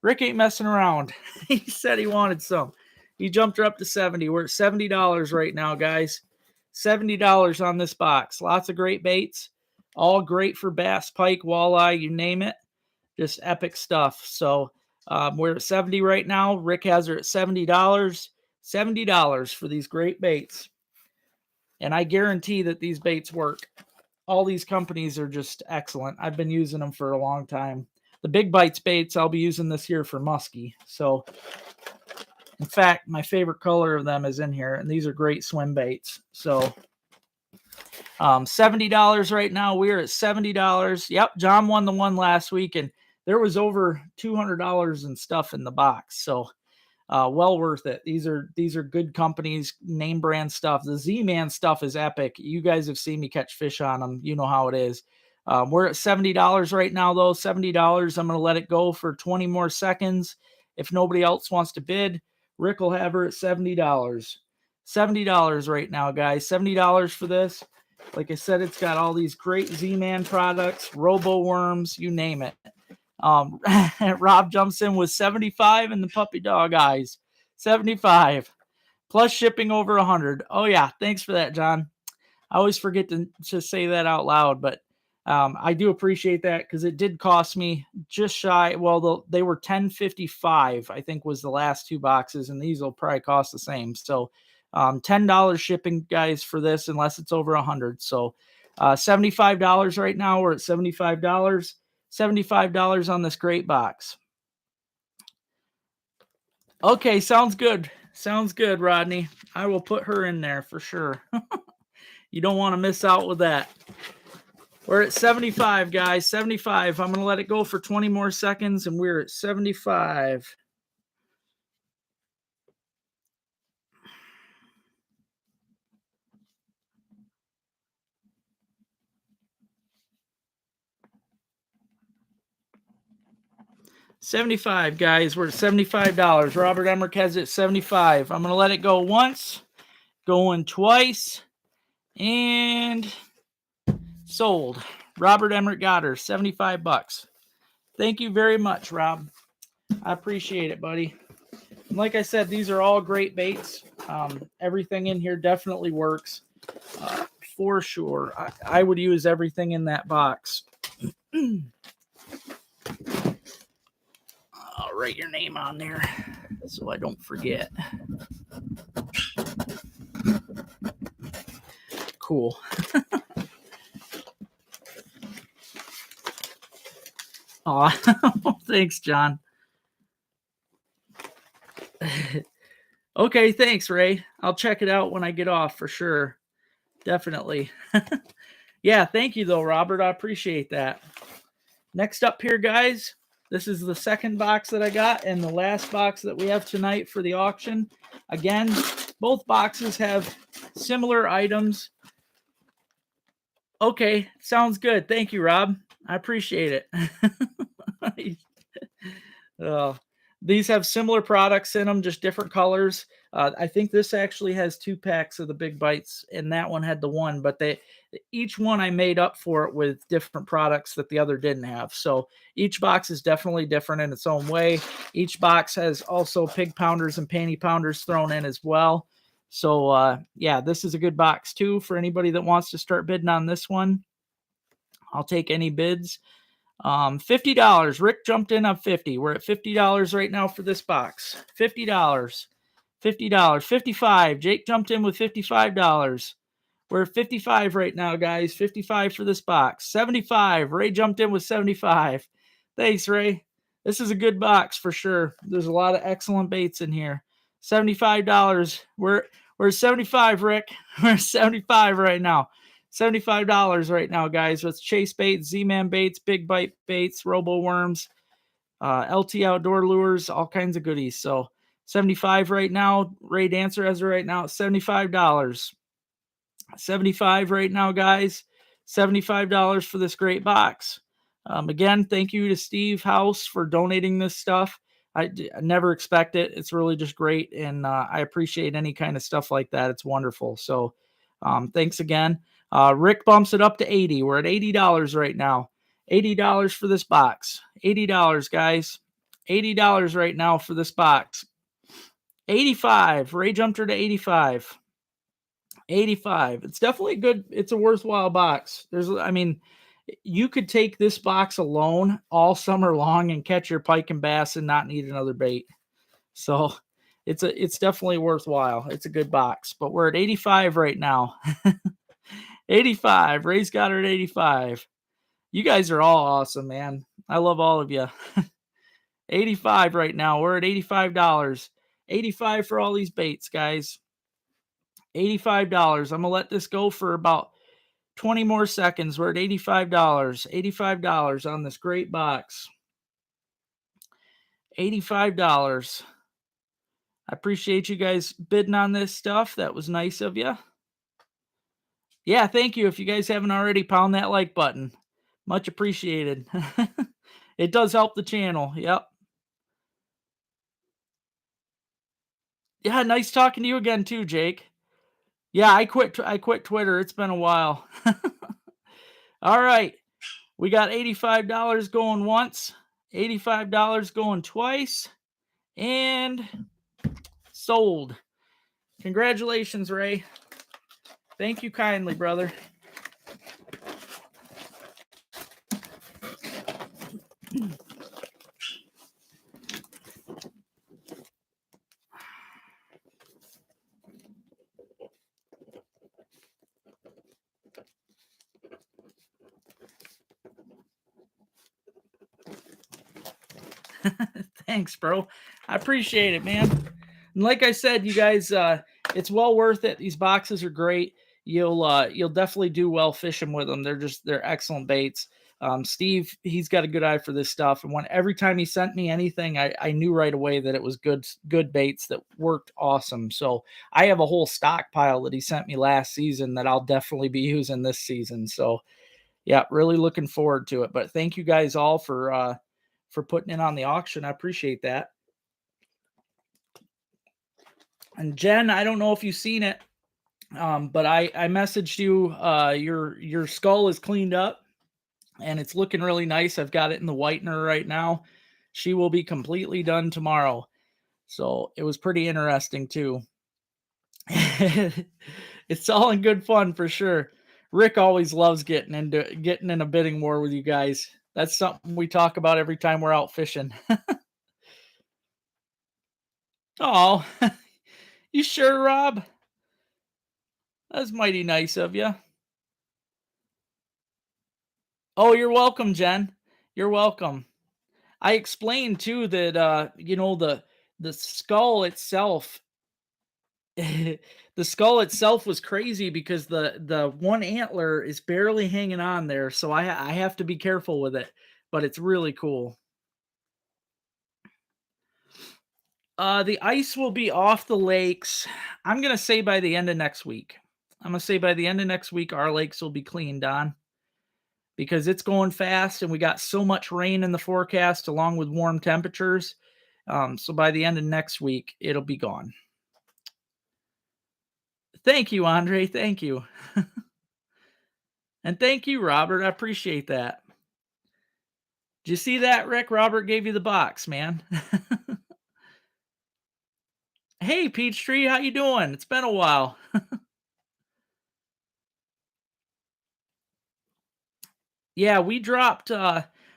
A: Rick ain't messing around. He said he wanted some. He jumped her up to 70. We're at $70 right now, guys. $70 on this box. Lots of great baits. All great for bass, pike, walleye, you name it. Just epic stuff. So we're at 70 right now. Rick has her at $70. $70 for these great baits. And I guarantee that these baits work. All these companies are just excellent. I've been using them for a long time. The Big Bites baits, I'll be using this year for muskie. So, in fact, my favorite color of them is in here, and these are great swim baits. So, $70 right now. We're at $70. Yep, John won the one last week, and there was over $200 and stuff in the box. So, well worth it. These are good companies, name brand stuff. The Z-Man stuff is epic. You guys have seen me catch fish on them. You know how it is. We're at $70 right now, though. $70. I'm going to let it go for 20 more seconds. If nobody else wants to bid, Rick will have her at $70. $70 right now, guys. $70 for this. Like I said, it's got all these great Z-Man products, Robo Worms, you name it. Rob jumps in with 75 and the puppy dog eyes. 75 plus shipping over 100. Oh yeah, thanks for that, John. I always forget to say that out loud, but I do appreciate that because it did cost me just shy. Well, they were $10.55, I think, was the last 2 boxes, and these will probably cost the same. So $10 shipping, guys, for this, unless it's over 100. So $75 right now. We're at $75. $75 on this great box. Okay, sounds good. Sounds good, Rodney. I will put her in there for sure. You don't want to miss out with that. We're at 75, guys. 75. I'm going to let it go for 20 more seconds, and we're at 75. $75, guys. We're at $75. Robert Emmerich has it at 75. I'm going to let it go once, going twice, and sold. Robert Emmerich got her, 75 bucks. Thank you very much, Rob. I appreciate it, buddy. And like I said, these are all great baits. Everything in here definitely works. For sure. I would use everything in that box. I'll write your name on there so I don't forget. Cool. Aw, thanks, John. Okay, thanks, Ray. I'll check it out when I get off for sure. Definitely. Yeah, thank you though, Robert. I appreciate that. Next up here, guys, this is the second box that I got and the last box that we have tonight for the auction. Again, both boxes have similar items. Okay, sounds good. Thank you, Rob. I appreciate it. Uh, these have similar products in them, just different colors. I think this actually has 2 packs of the big bites, and that one had the one, but each one I made up for it with different products that the other didn't have. So each box is definitely different in its own way. Each box has also pig pounders and panty pounders thrown in as well. So yeah, this is a good box too for anybody that wants to start bidding on this one. I'll take any bids. $50. Rick jumped in on 50. We're at $50 right now for this box. $50. $50. 55. Jake jumped in with $55. We're at 55 right now, guys. 55 for this box. 75. Ray jumped in with 75. Thanks, Ray. This is a good box for sure. There's a lot of excellent baits in here. $75. We're at 75, Rick. We're at 75 right now. $75 right now, guys. With Chase baits, Z-Man baits, Big Bite baits, Robo Worms, LT Outdoor lures, all kinds of goodies. So 75 right now. Ray Dancer has it right now at $75. 75 right now, guys. $75 for this great box. Again, thank you to Steve House for donating this stuff. I never expect it. It's really just great, and I appreciate any kind of stuff like that. It's wonderful. So thanks again. Rick bumps it up to 80. We're at $80 right now. $80 for this box. $80, guys. $80 right now for this box. 85. Ray jumped her to 85. 85. It's definitely good. It's a worthwhile box. I mean, you could take this box alone all summer long and catch your pike and bass and not need another bait. So it's definitely worthwhile. It's a good box, but we're at 85 right now. 85. Ray's got her at 85. You guys are all awesome, man. I love all of you. 85 right now. We're at $85. 85 for all these baits, guys. $85. I'm going to let this go for about 20 more seconds. We're at $85. $85 on this great box. $85. I appreciate you guys bidding on this stuff. That was nice of you. Yeah, thank you. If you guys haven't already, pound that like button. Much appreciated. It does help the channel. Yep. Yeah, nice talking to you again too, Jake. Yeah, I quit Twitter. It's been a while. All right. We got $85 going once, $85 going twice, and sold. Congratulations, Ray. Thank you kindly, brother. Thanks, bro. I appreciate it, man. And like I said, you guys, it's well worth it. These boxes are great. You'll definitely do well fishing with them. They're excellent baits. Steve, he's got a good eye for this stuff. And every time he sent me anything, I knew right away that it was good baits that worked awesome. So I have a whole stockpile that he sent me last season that I'll definitely be using this season. So yeah, really looking forward to it. But thank you guys all for putting it on the auction. I appreciate that. And Jen, I don't know if you've seen it, but I messaged you. Your skull is cleaned up, and it's looking really nice. I've got it in the whitener right now. She will be completely done tomorrow. So it was pretty interesting too. It's all in good fun for sure. Rick always loves getting in a bidding war with you guys. That's something we talk about every time we're out fishing. Oh, you sure, Rob? That's mighty nice of you. Oh, you're welcome, Jen. You're welcome. I explained too that the skull itself The skull itself was crazy because the one antler is barely hanging on there, so I have to be careful with it, but it's really cool. The ice will be off the lakes. I'm gonna say by the end of next week. I'm gonna say by the end of next week, our lakes will be cleaned on because it's going fast and we got so much rain in the forecast along with warm temperatures. So by the end of next week, it'll be gone. Thank you, Andre. Thank you. And thank you, Robert. I appreciate that. Did you see that, Rick? Robert gave you the box, man. Hey, Peachtree, how you doing? It's been a while. Yeah, we dropped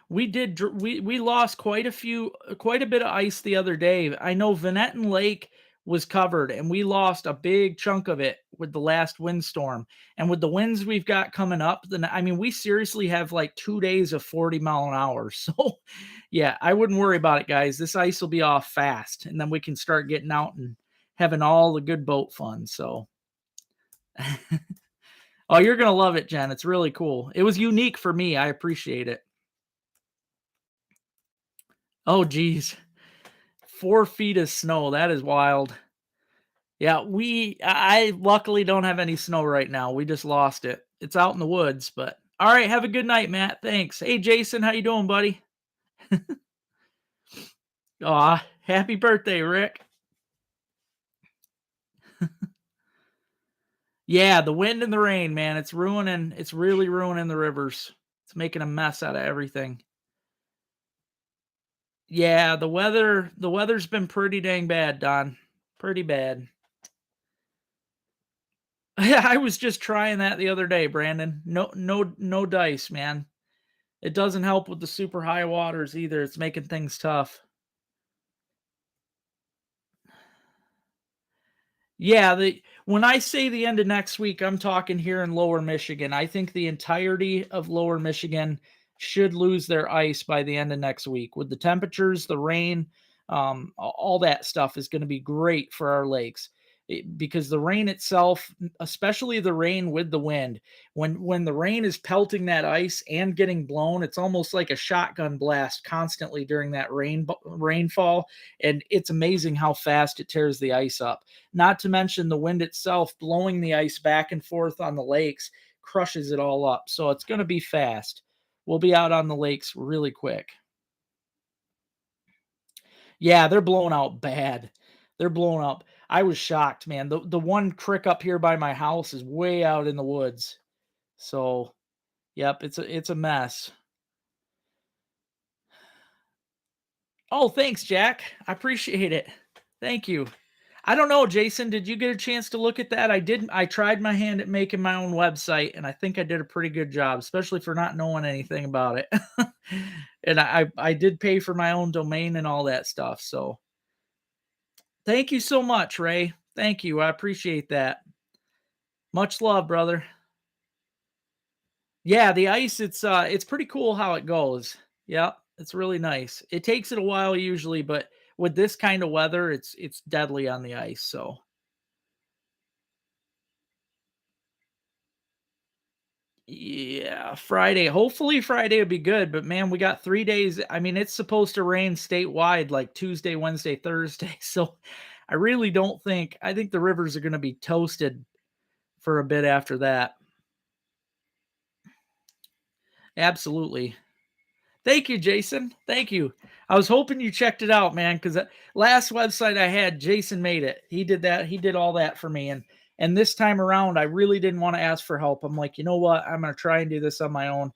A: we did we lost quite a bit of ice the other day. I know Venetton Lake was covered and we lost a big chunk of it with the last windstorm. And with the winds we've got coming up, then I mean we seriously have like 2 days of 40 mile an hour. So yeah, I wouldn't worry about it, guys. This ice will be off fast and then we can start getting out and having all the good boat fun. So oh, you're gonna love it, Jen. It's really cool. It was unique for me. I appreciate it. Oh, geez. 4 feet of snow. That is wild. Yeah, I luckily don't have any snow right now. We just lost it. It's out in the woods, but all right. Have a good night, Matt. Thanks. Hey, Jason, how you doing, buddy? Aw, happy birthday, Rick. Yeah, the wind and the rain, man. It's really ruining the rivers. It's making a mess out of everything. Yeah, the weather's been pretty dang bad, Don. Pretty bad. I was just trying that the other day, Brandon. No dice, man. It doesn't help with the super high waters either. It's making things tough. Yeah, the when I say the end of next week, I'm talking here in Lower Michigan. I think the entirety of Lower Michigan should lose their ice by the end of next week. With the temperatures, the rain, all that stuff is going to be great for our lakes. Because the rain itself, especially the rain with the wind, when the rain is pelting that ice and getting blown, it's almost like a shotgun blast constantly during that rainfall, and it's amazing how fast it tears the ice up. Not to mention the wind itself blowing the ice back and forth on the lakes crushes it all up. So it's going to be fast. We'll be out on the lakes really quick. Yeah, they're blowing out bad. They're blowing up. I was shocked, man. The one crick up here by my house is way out in the woods. So, yep, it's a mess. Oh, thanks, Jack. I appreciate it. Thank you. I don't know, Jason, did you get a chance to look at that? I tried my hand at making my own website and I think I did a pretty good job, especially for not knowing anything about it. And I did pay for my own domain and all that stuff. So, thank you so much, Ray. Thank you. I appreciate that. Much love, brother. Yeah, the ice, it's pretty cool how it goes. Yeah, it's really nice. It takes it a while usually, but with this kind of weather, it's deadly on the ice. So yeah, Friday. Hopefully Friday will be good, but man, we got 3 days. I mean, it's supposed to rain statewide like Tuesday, Wednesday, Thursday. So I really don't think I think the rivers are gonna be toasted for a bit after that. Absolutely. Thank you, Jason. Thank you. I was hoping you checked it out, man, because last website I had, Jason made it. He did that. He did all that for me, and this time around, I really didn't want to ask for help. I'm like, you know what? I'm gonna try and do this on my own.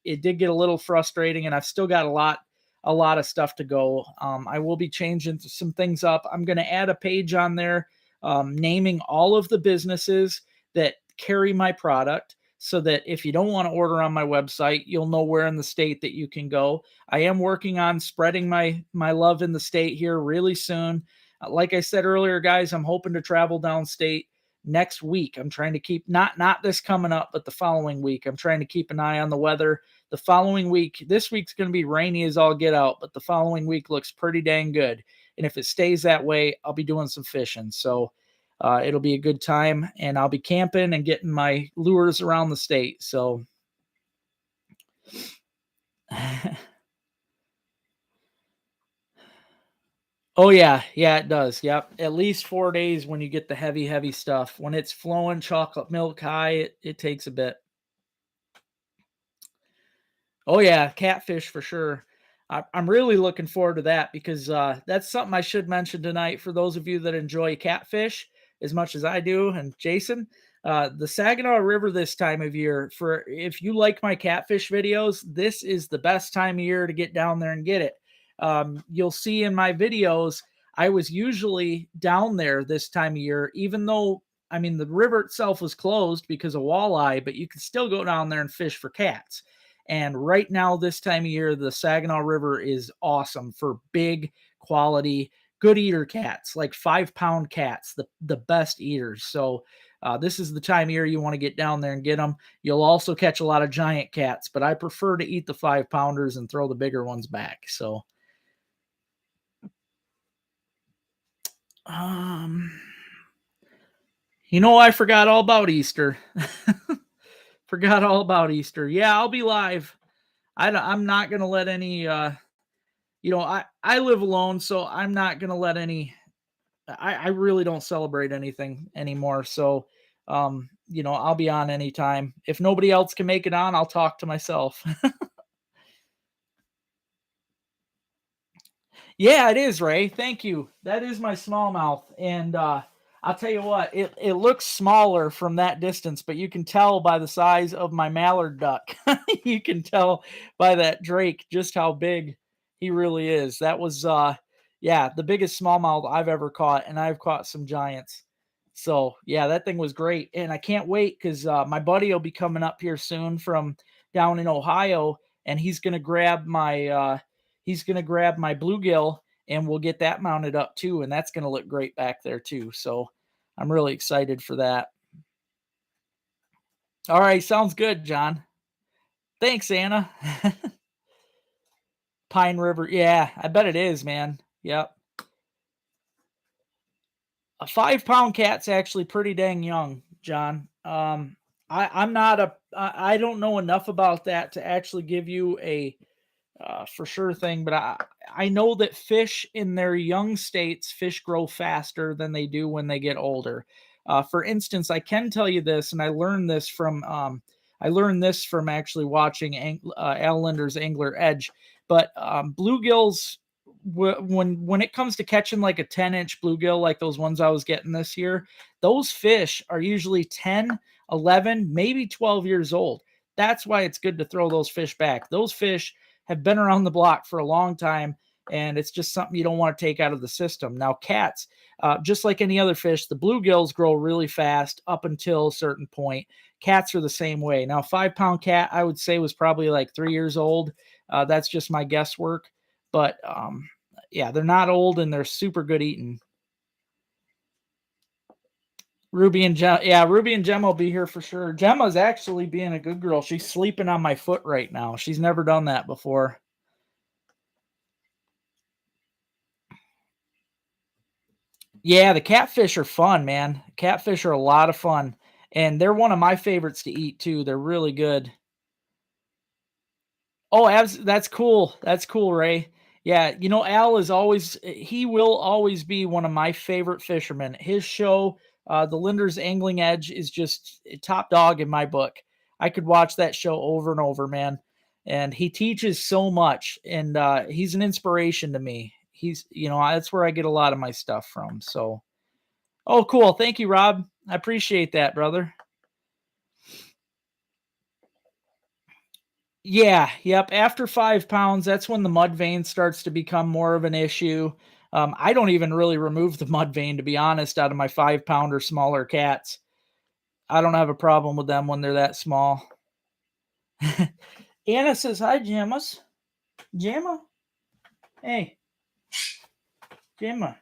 A: It did get a little frustrating, and I've still got a lot of stuff to go. I will be changing some things up. I'm gonna add a page on there, naming all of the businesses that carry my product so that if you don't want to order on my website, you'll know where in the state that you can go. I am working on spreading my love in the state here really soon. Like I said earlier, guys, I'm hoping to travel downstate next week. I'm trying to keep not this coming up, but the following week. I'm trying to keep an eye on the weather. The following week, this week's going to be rainy as all get out, but the following week looks pretty dang good. And if it stays that way, I'll be doing some fishing. So it'll be a good time, and I'll be camping and getting my lures around the state. So, oh yeah, yeah, it does. Yep, at least 4 days when you get the heavy, heavy stuff. When it's flowing chocolate milk high, it takes a bit. Oh yeah, catfish for sure. I'm really looking forward to that because that's something I should mention tonight for those of you that enjoy catfish as much as I do. And Jason, the Saginaw River this time of year, for if you like my catfish videos, this is the best time of year to get down there and get it. You'll see in my videos, I was usually down there this time of year, even though I mean the river itself was closed because of walleye, but you can still go down there and fish for cats. And right now, this time of year, the Saginaw River is awesome for big quality, good eater cats, like 5 pound cats, the best eaters. So this is the time of year you want to get down there and get them. You'll also catch a lot of giant cats, but I prefer to eat the 5 pounders and throw the bigger ones back. So, um, I forgot all about Easter. Forgot all about Easter. Yeah, I'll be live. I'm not gonna let any I live alone, so I'm not gonna let any I really don't celebrate anything anymore. So I'll be on anytime. If nobody else can make it on, I'll talk to myself. Yeah, it is, Ray. Thank you. That is my smallmouth. And I'll tell you what, it looks smaller from that distance, but you can tell by the size of my mallard duck. You can tell by that drake just how big he really is. That was yeah, the biggest smallmouth I've ever caught, and I've caught some giants. So yeah, that thing was great. And I can't wait because my buddy will be coming up here soon from down in Ohio, and he's gonna grab my bluegill and we'll get that mounted up too. And that's gonna look great back there too. So I'm really excited for that. All right, sounds good, John. Thanks, Anna. Pine River. Yeah, I bet it is, man. Yep. A 5 pound cat's actually pretty dang young, John. I'm not I don't know enough about that to actually give you a for sure thing. But I know that fish in their young states, fish grow faster than they do when they get older. For instance, I can tell you this, and I learned this from actually watching Al Linder's Angler Edge. But bluegills, when it comes to catching like a 10-inch bluegill, like those ones I was getting this year, those fish are usually 10, 11, maybe 12 years old. That's why it's good to throw those fish back. Those fish have been around the block for a long time, and it's just something you don't want to take out of the system. Now, cats, just like any other fish, the bluegills grow really fast up until a certain point. Cats are the same way. Now, 5 pound cat, I would say, was probably like 3 years old. That's just my guesswork, but yeah, they're not old and they're super good eating. Ruby and Gemma, yeah, Ruby and Gemma will be here for sure. Gemma's actually being a good girl. She's sleeping on my foot right now. She's never done that before. Yeah, the catfish are fun, man. Catfish are a lot of fun, and they're one of my favorites to eat too. They're really good. Oh, that's cool. That's cool, Ray. Yeah, Al is always he will always be one of my favorite fishermen. His show, The Linder's Angling Edge, is just top dog in my book. I could watch that show over and over, man. And he teaches so much, and he's an inspiration to me. That's where I get a lot of my stuff from. So, oh, cool. Thank you, Rob. I appreciate that, brother. Yeah, yep. After 5 pounds, that's when the mud vein starts to become more of an issue. I don't even really remove the mud vein, to be honest, out of my 5 pound or smaller cats. I don't have a problem with them when they're that small. Anna says, hi, Gemmas. Gemma? Hey, Gemma.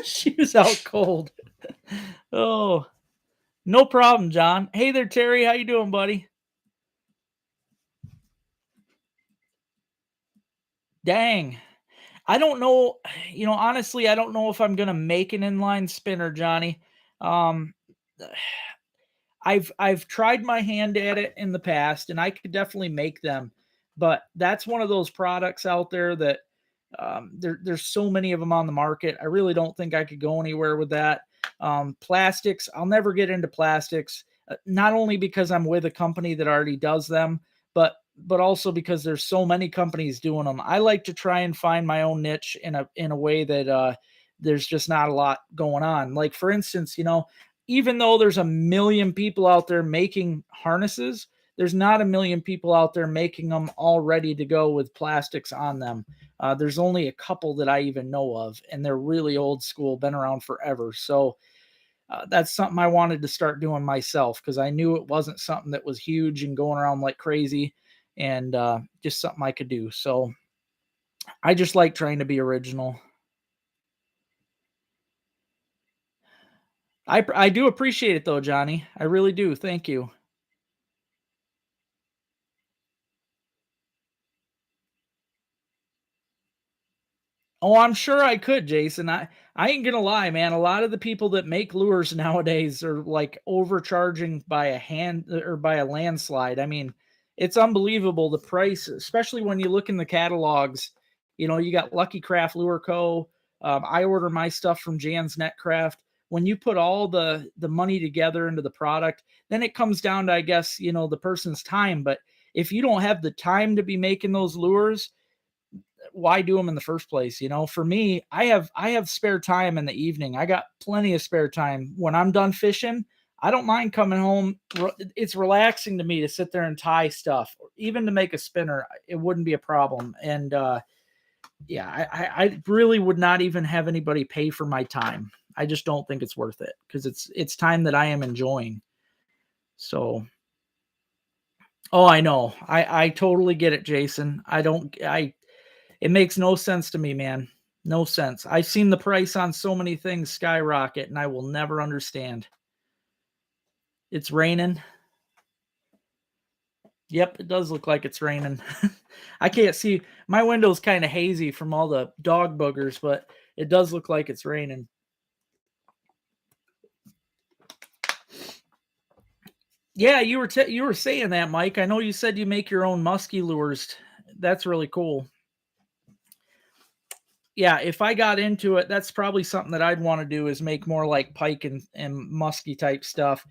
A: She was out cold. Oh, no problem, John. Hey there, Terry. How you doing, buddy? Dang. I don't know, honestly, I don't know if I'm gonna make an inline spinner, Johnny. Um, I've tried my hand at it in the past, and I could definitely make them, but that's one of those products out there that there's so many of them on the market. I really don't think I could go anywhere with that. Plastics, I'll never get into plastics, not only because I'm with a company that already does them, but also because there's so many companies doing them. I like to try and find my own niche in a way that there's just not a lot going on. Like for instance, even though there's a million people out there making harnesses, there's not a million people out there making them all ready to go with plastics on them. There's only a couple that I even know of, and they're really old school, been around forever. So that's something I wanted to start doing myself because I knew it wasn't something that was huge and going around like crazy, and just something I could do. So I just like trying to be original. I do appreciate it though, Johnny. I really do. Thank you. Oh, I'm sure I could, Jason. I ain't gonna lie, man. A lot of the people that make lures nowadays are like overcharging by a hand or by a landslide. I mean, it's unbelievable the price, especially when you look in the catalogs. You got Lucky Craft Lure Co. I order my stuff from Jan's Netcraft. When you put all the money together into the product, then it comes down to, I guess, the person's time. But if you don't have the time to be making those lures, why do them in the first place? For me, I have spare time in the evening. I got plenty of spare time when I'm done fishing. I don't mind coming home. It's relaxing to me to sit there and tie stuff, or even to make a spinner. It wouldn't be a problem. And yeah, I really would not even have anybody pay for my time. I just don't think it's worth it because it's time that I am enjoying. So, oh, I know. I totally get it, Jason. I don't. I It makes no sense to me, man. No sense. I've seen the price on so many things skyrocket, and I will never understand. It's raining. Yep, it does look like it's raining. I can't see. My window's kind of hazy from all the dog boogers, but it does look like it's raining. Yeah, you were saying that, Mike. I know you said you make your own musky lures. That's really cool. Yeah, if I got into it, that's probably something that I'd want to do is make more like pike and musky type stuff.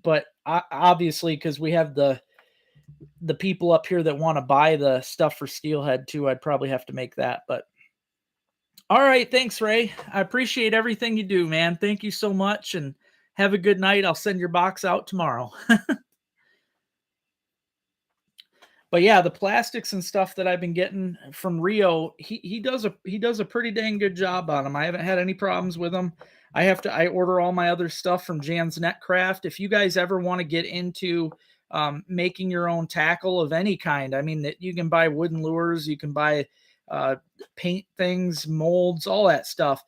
A: But obviously, because we have the people up here that want to buy the stuff for steelhead too, I'd probably have to make that. But all right, thanks, Ray. I appreciate everything you do, man. Thank you so much, and have a good night. I'll send your box out tomorrow. But yeah, the plastics and stuff that I've been getting from Rio, he does a pretty dang good job on them. I haven't had any problems with them. I order all my other stuff from Jan's Netcraft. If you guys ever want to get into making your own tackle of any kind, I mean that you can buy wooden lures, you can buy uh, paint things, molds, all that stuff.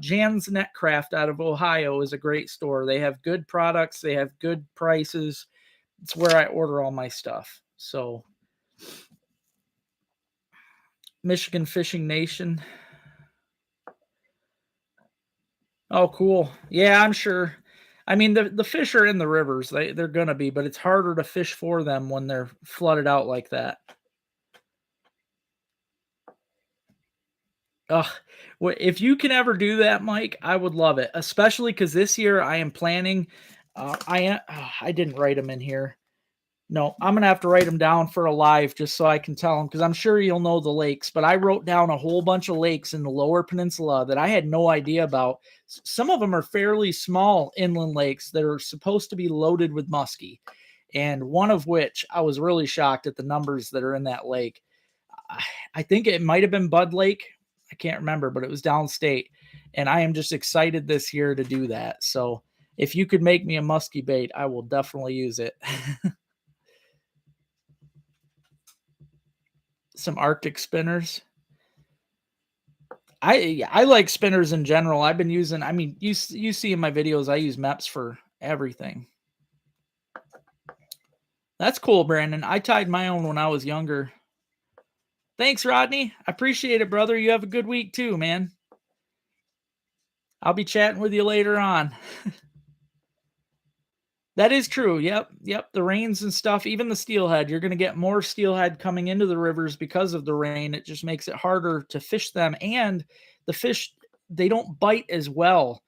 A: Jan's Netcraft out of Ohio is a great store. They have good products, they have good prices. It's where I order all my stuff. So Michigan Fishing Nation. Oh, cool. Yeah, I'm sure. I mean, the fish are in the rivers. They're gonna be, but it's harder to fish for them when they're flooded out like that. Ugh. If you can ever do that, Mike, I would love it. Especially because this year I am planning. I didn't write them in here. No, I'm gonna have to write them down for a live just so I can tell them because I'm sure you'll know the lakes. But I wrote down a whole bunch of lakes in the Lower Peninsula that I had no idea about. Some of them are fairly small inland lakes that are supposed to be loaded with muskie, and one of which I was really shocked at the numbers that are in that lake. I think it might have been Bud Lake. I can't remember, but it was downstate, and I am just excited this year to do that. So if you could make me a muskie bait, I will definitely use it. Some Arctic spinners. I like spinners in general. I've been using. I mean, you see in my videos, I use MEPS for everything. That's cool, Brandon. I tied my own when I was younger. Thanks, Rodney. I appreciate it, brother. You have a good week too, man. I'll be chatting with you later on. That is true. Yep. Yep. The rains and stuff, even the steelhead, you're going to get more steelhead coming into the rivers because of the rain. It just makes it harder to fish them. And the fish, they don't bite as well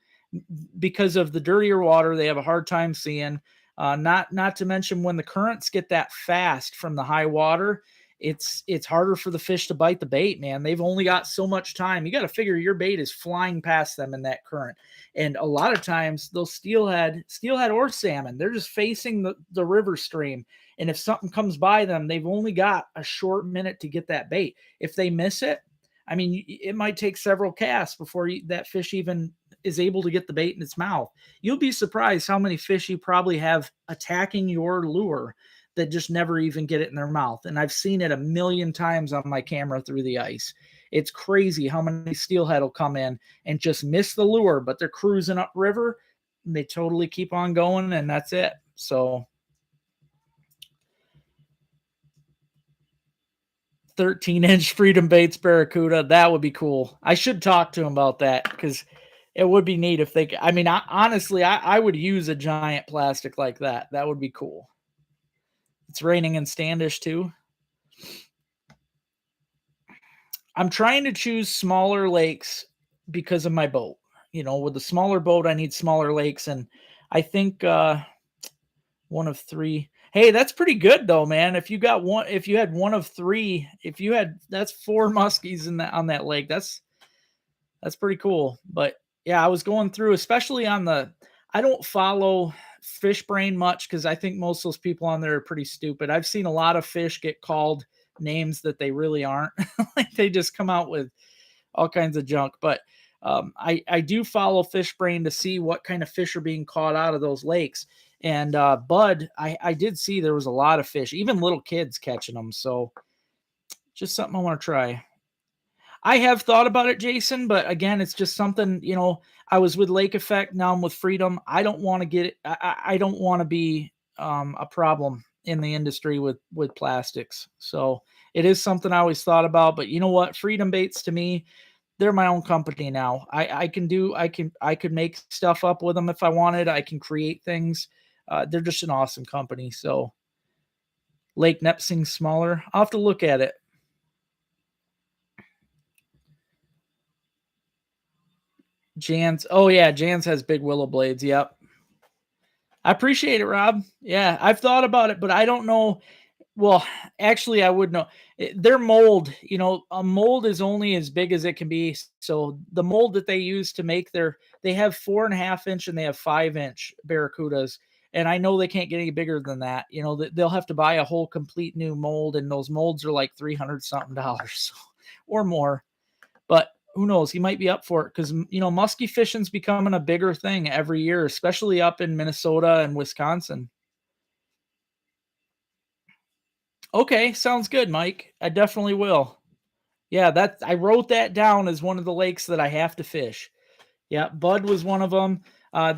A: because of the dirtier water. They have a hard time seeing. Not to mention when the currents get that fast from the high water, it's harder for the fish to bite the bait, man. They've only got so much time. You got to figure your bait is flying past them in that current. And a lot of times those steelhead or salmon, they're just facing the river stream. And if something comes by them, they've only got a short minute to get that bait. If they miss it, I mean, it might take several casts before that fish even is able to get the bait in its mouth. You'll be surprised how many fish you probably have attacking your lure that just never even get it in their mouth. And I've seen it a million times on my camera through the ice. It's crazy how many steelhead will come in and just miss the lure, but they're cruising upriver and they totally keep on going, and that's it. So 13-inch Freedom Baits Barracuda, that would be cool. I should talk to him about that because it would be neat if they. I mean, honestly, I would use a giant plastic like that. That would be cool. It's raining in Standish too. I'm trying to choose smaller lakes because of my boat. You know, with the smaller boat, I need smaller lakes, and I think one of three. Hey, that's pretty good though, man. If you got one, if you had one of three, if you had, that's 4 muskies in that on that lake. That's pretty cool. But yeah, I was going through, especially on the. I don't follow Fish Brain much because I think most of those people on there are pretty stupid. I've seen a lot of fish get called names that they really aren't. Like they just come out with all kinds of junk. But I do follow Fish Brain to see what kind of fish are being caught out of those lakes. And Bud, I did see there was a lot of fish, even little kids catching them. So just something I want to try. I have thought about it, Jason, but again, it's just something, you know, I was with Lake Effect. Now I'm with Freedom. I don't want to get it. I don't want to be a problem in the industry with plastics. So it is something I always thought about, but you know what? Freedom Baits to me, they're my own company now. I could make stuff up with them if I wanted. I can create things. They're just an awesome company. So Lake Nepsing's smaller. I'll have to look at it. Jan's. Oh yeah, Jan's has big willow blades. Yep. I appreciate it, Rob. Yeah, I've thought about it, but I don't know. Well, actually, I would know. Their mold, you know, a mold is only as big as it can be. So the mold that they use to make they have 4.5 inch and they have 5 inch barracudas. And I know they can't get any bigger than that. You know, they'll have to buy a whole complete new mold, and those molds are like $300 something dollars or more. But who knows? He might be up for it because, you know, musky fishing's becoming a bigger thing every year, especially up in Minnesota and Wisconsin. Okay, sounds good, Mike. I definitely will. Yeah, I wrote that down as one of the lakes that I have to fish. Yeah, Bud was one of them.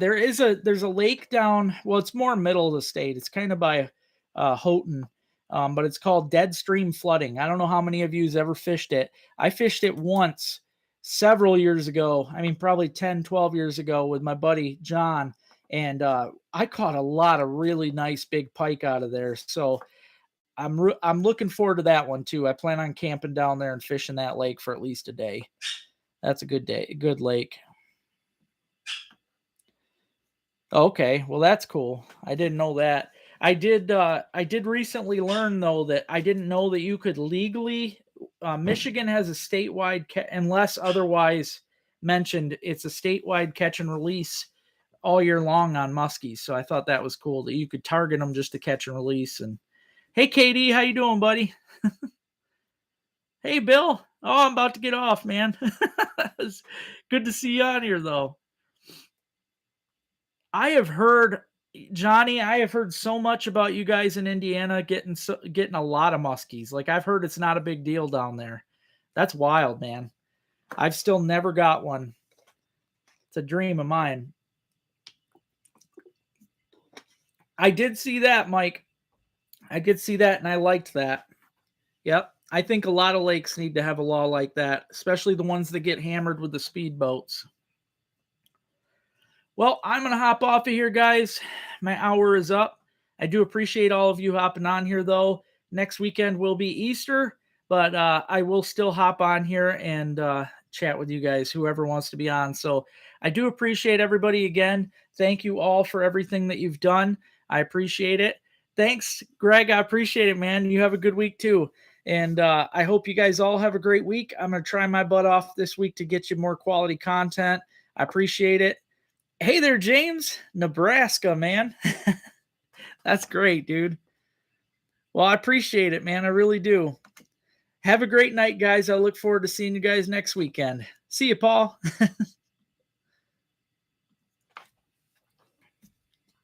A: There's a lake down. Well, it's more middle of the state. It's kind of by Houghton, but it's called Dead Stream Flooding. I don't know how many of you's ever fished it. I fished it once several years ago. I mean, probably 10, 12 years ago with my buddy John, and I caught a lot of really nice big pike out of there. So I'm looking forward to that one too. I plan on camping down there and fishing that lake for at least a day. That's a good day, good lake. Okay, well that's cool. I didn't know that. I did recently learn though that I didn't know that you could legally Michigan has a statewide unless otherwise mentioned, it's a statewide catch and release all year long on muskies. So I thought that was cool that you could target them just to catch and release. And hey Katie, how you doing, buddy? Hey Bill. Oh, I'm about to get off, man. It's good to see you on here though. I have heard, Johnny, I have heard so much about you guys in Indiana getting a lot of muskies. Like I've heard it's not a big deal down there. That's wild, man. I've still never got one. It's a dream of mine. I did see that, Mike. I did see that and I liked that. Yep. I think a lot of lakes need to have a law like that, especially the ones that get hammered with the speedboats. Well, I'm going to hop off of here, guys. My hour is up. I do appreciate all of you hopping on here, though. Next weekend will be Easter, but I will still hop on here and chat with you guys, whoever wants to be on. So I do appreciate everybody again. Thank you all for everything that you've done. I appreciate it. Thanks, Greg. I appreciate it, man. You have a good week, too. And I hope you guys all have a great week. I'm going to try my butt off this week to get you more quality content. I appreciate it. Hey there, James, Nebraska, man. That's great, dude. Well, I appreciate it, man. I really do. Have a great night, guys. I look forward to seeing you guys next weekend. See you, Paul.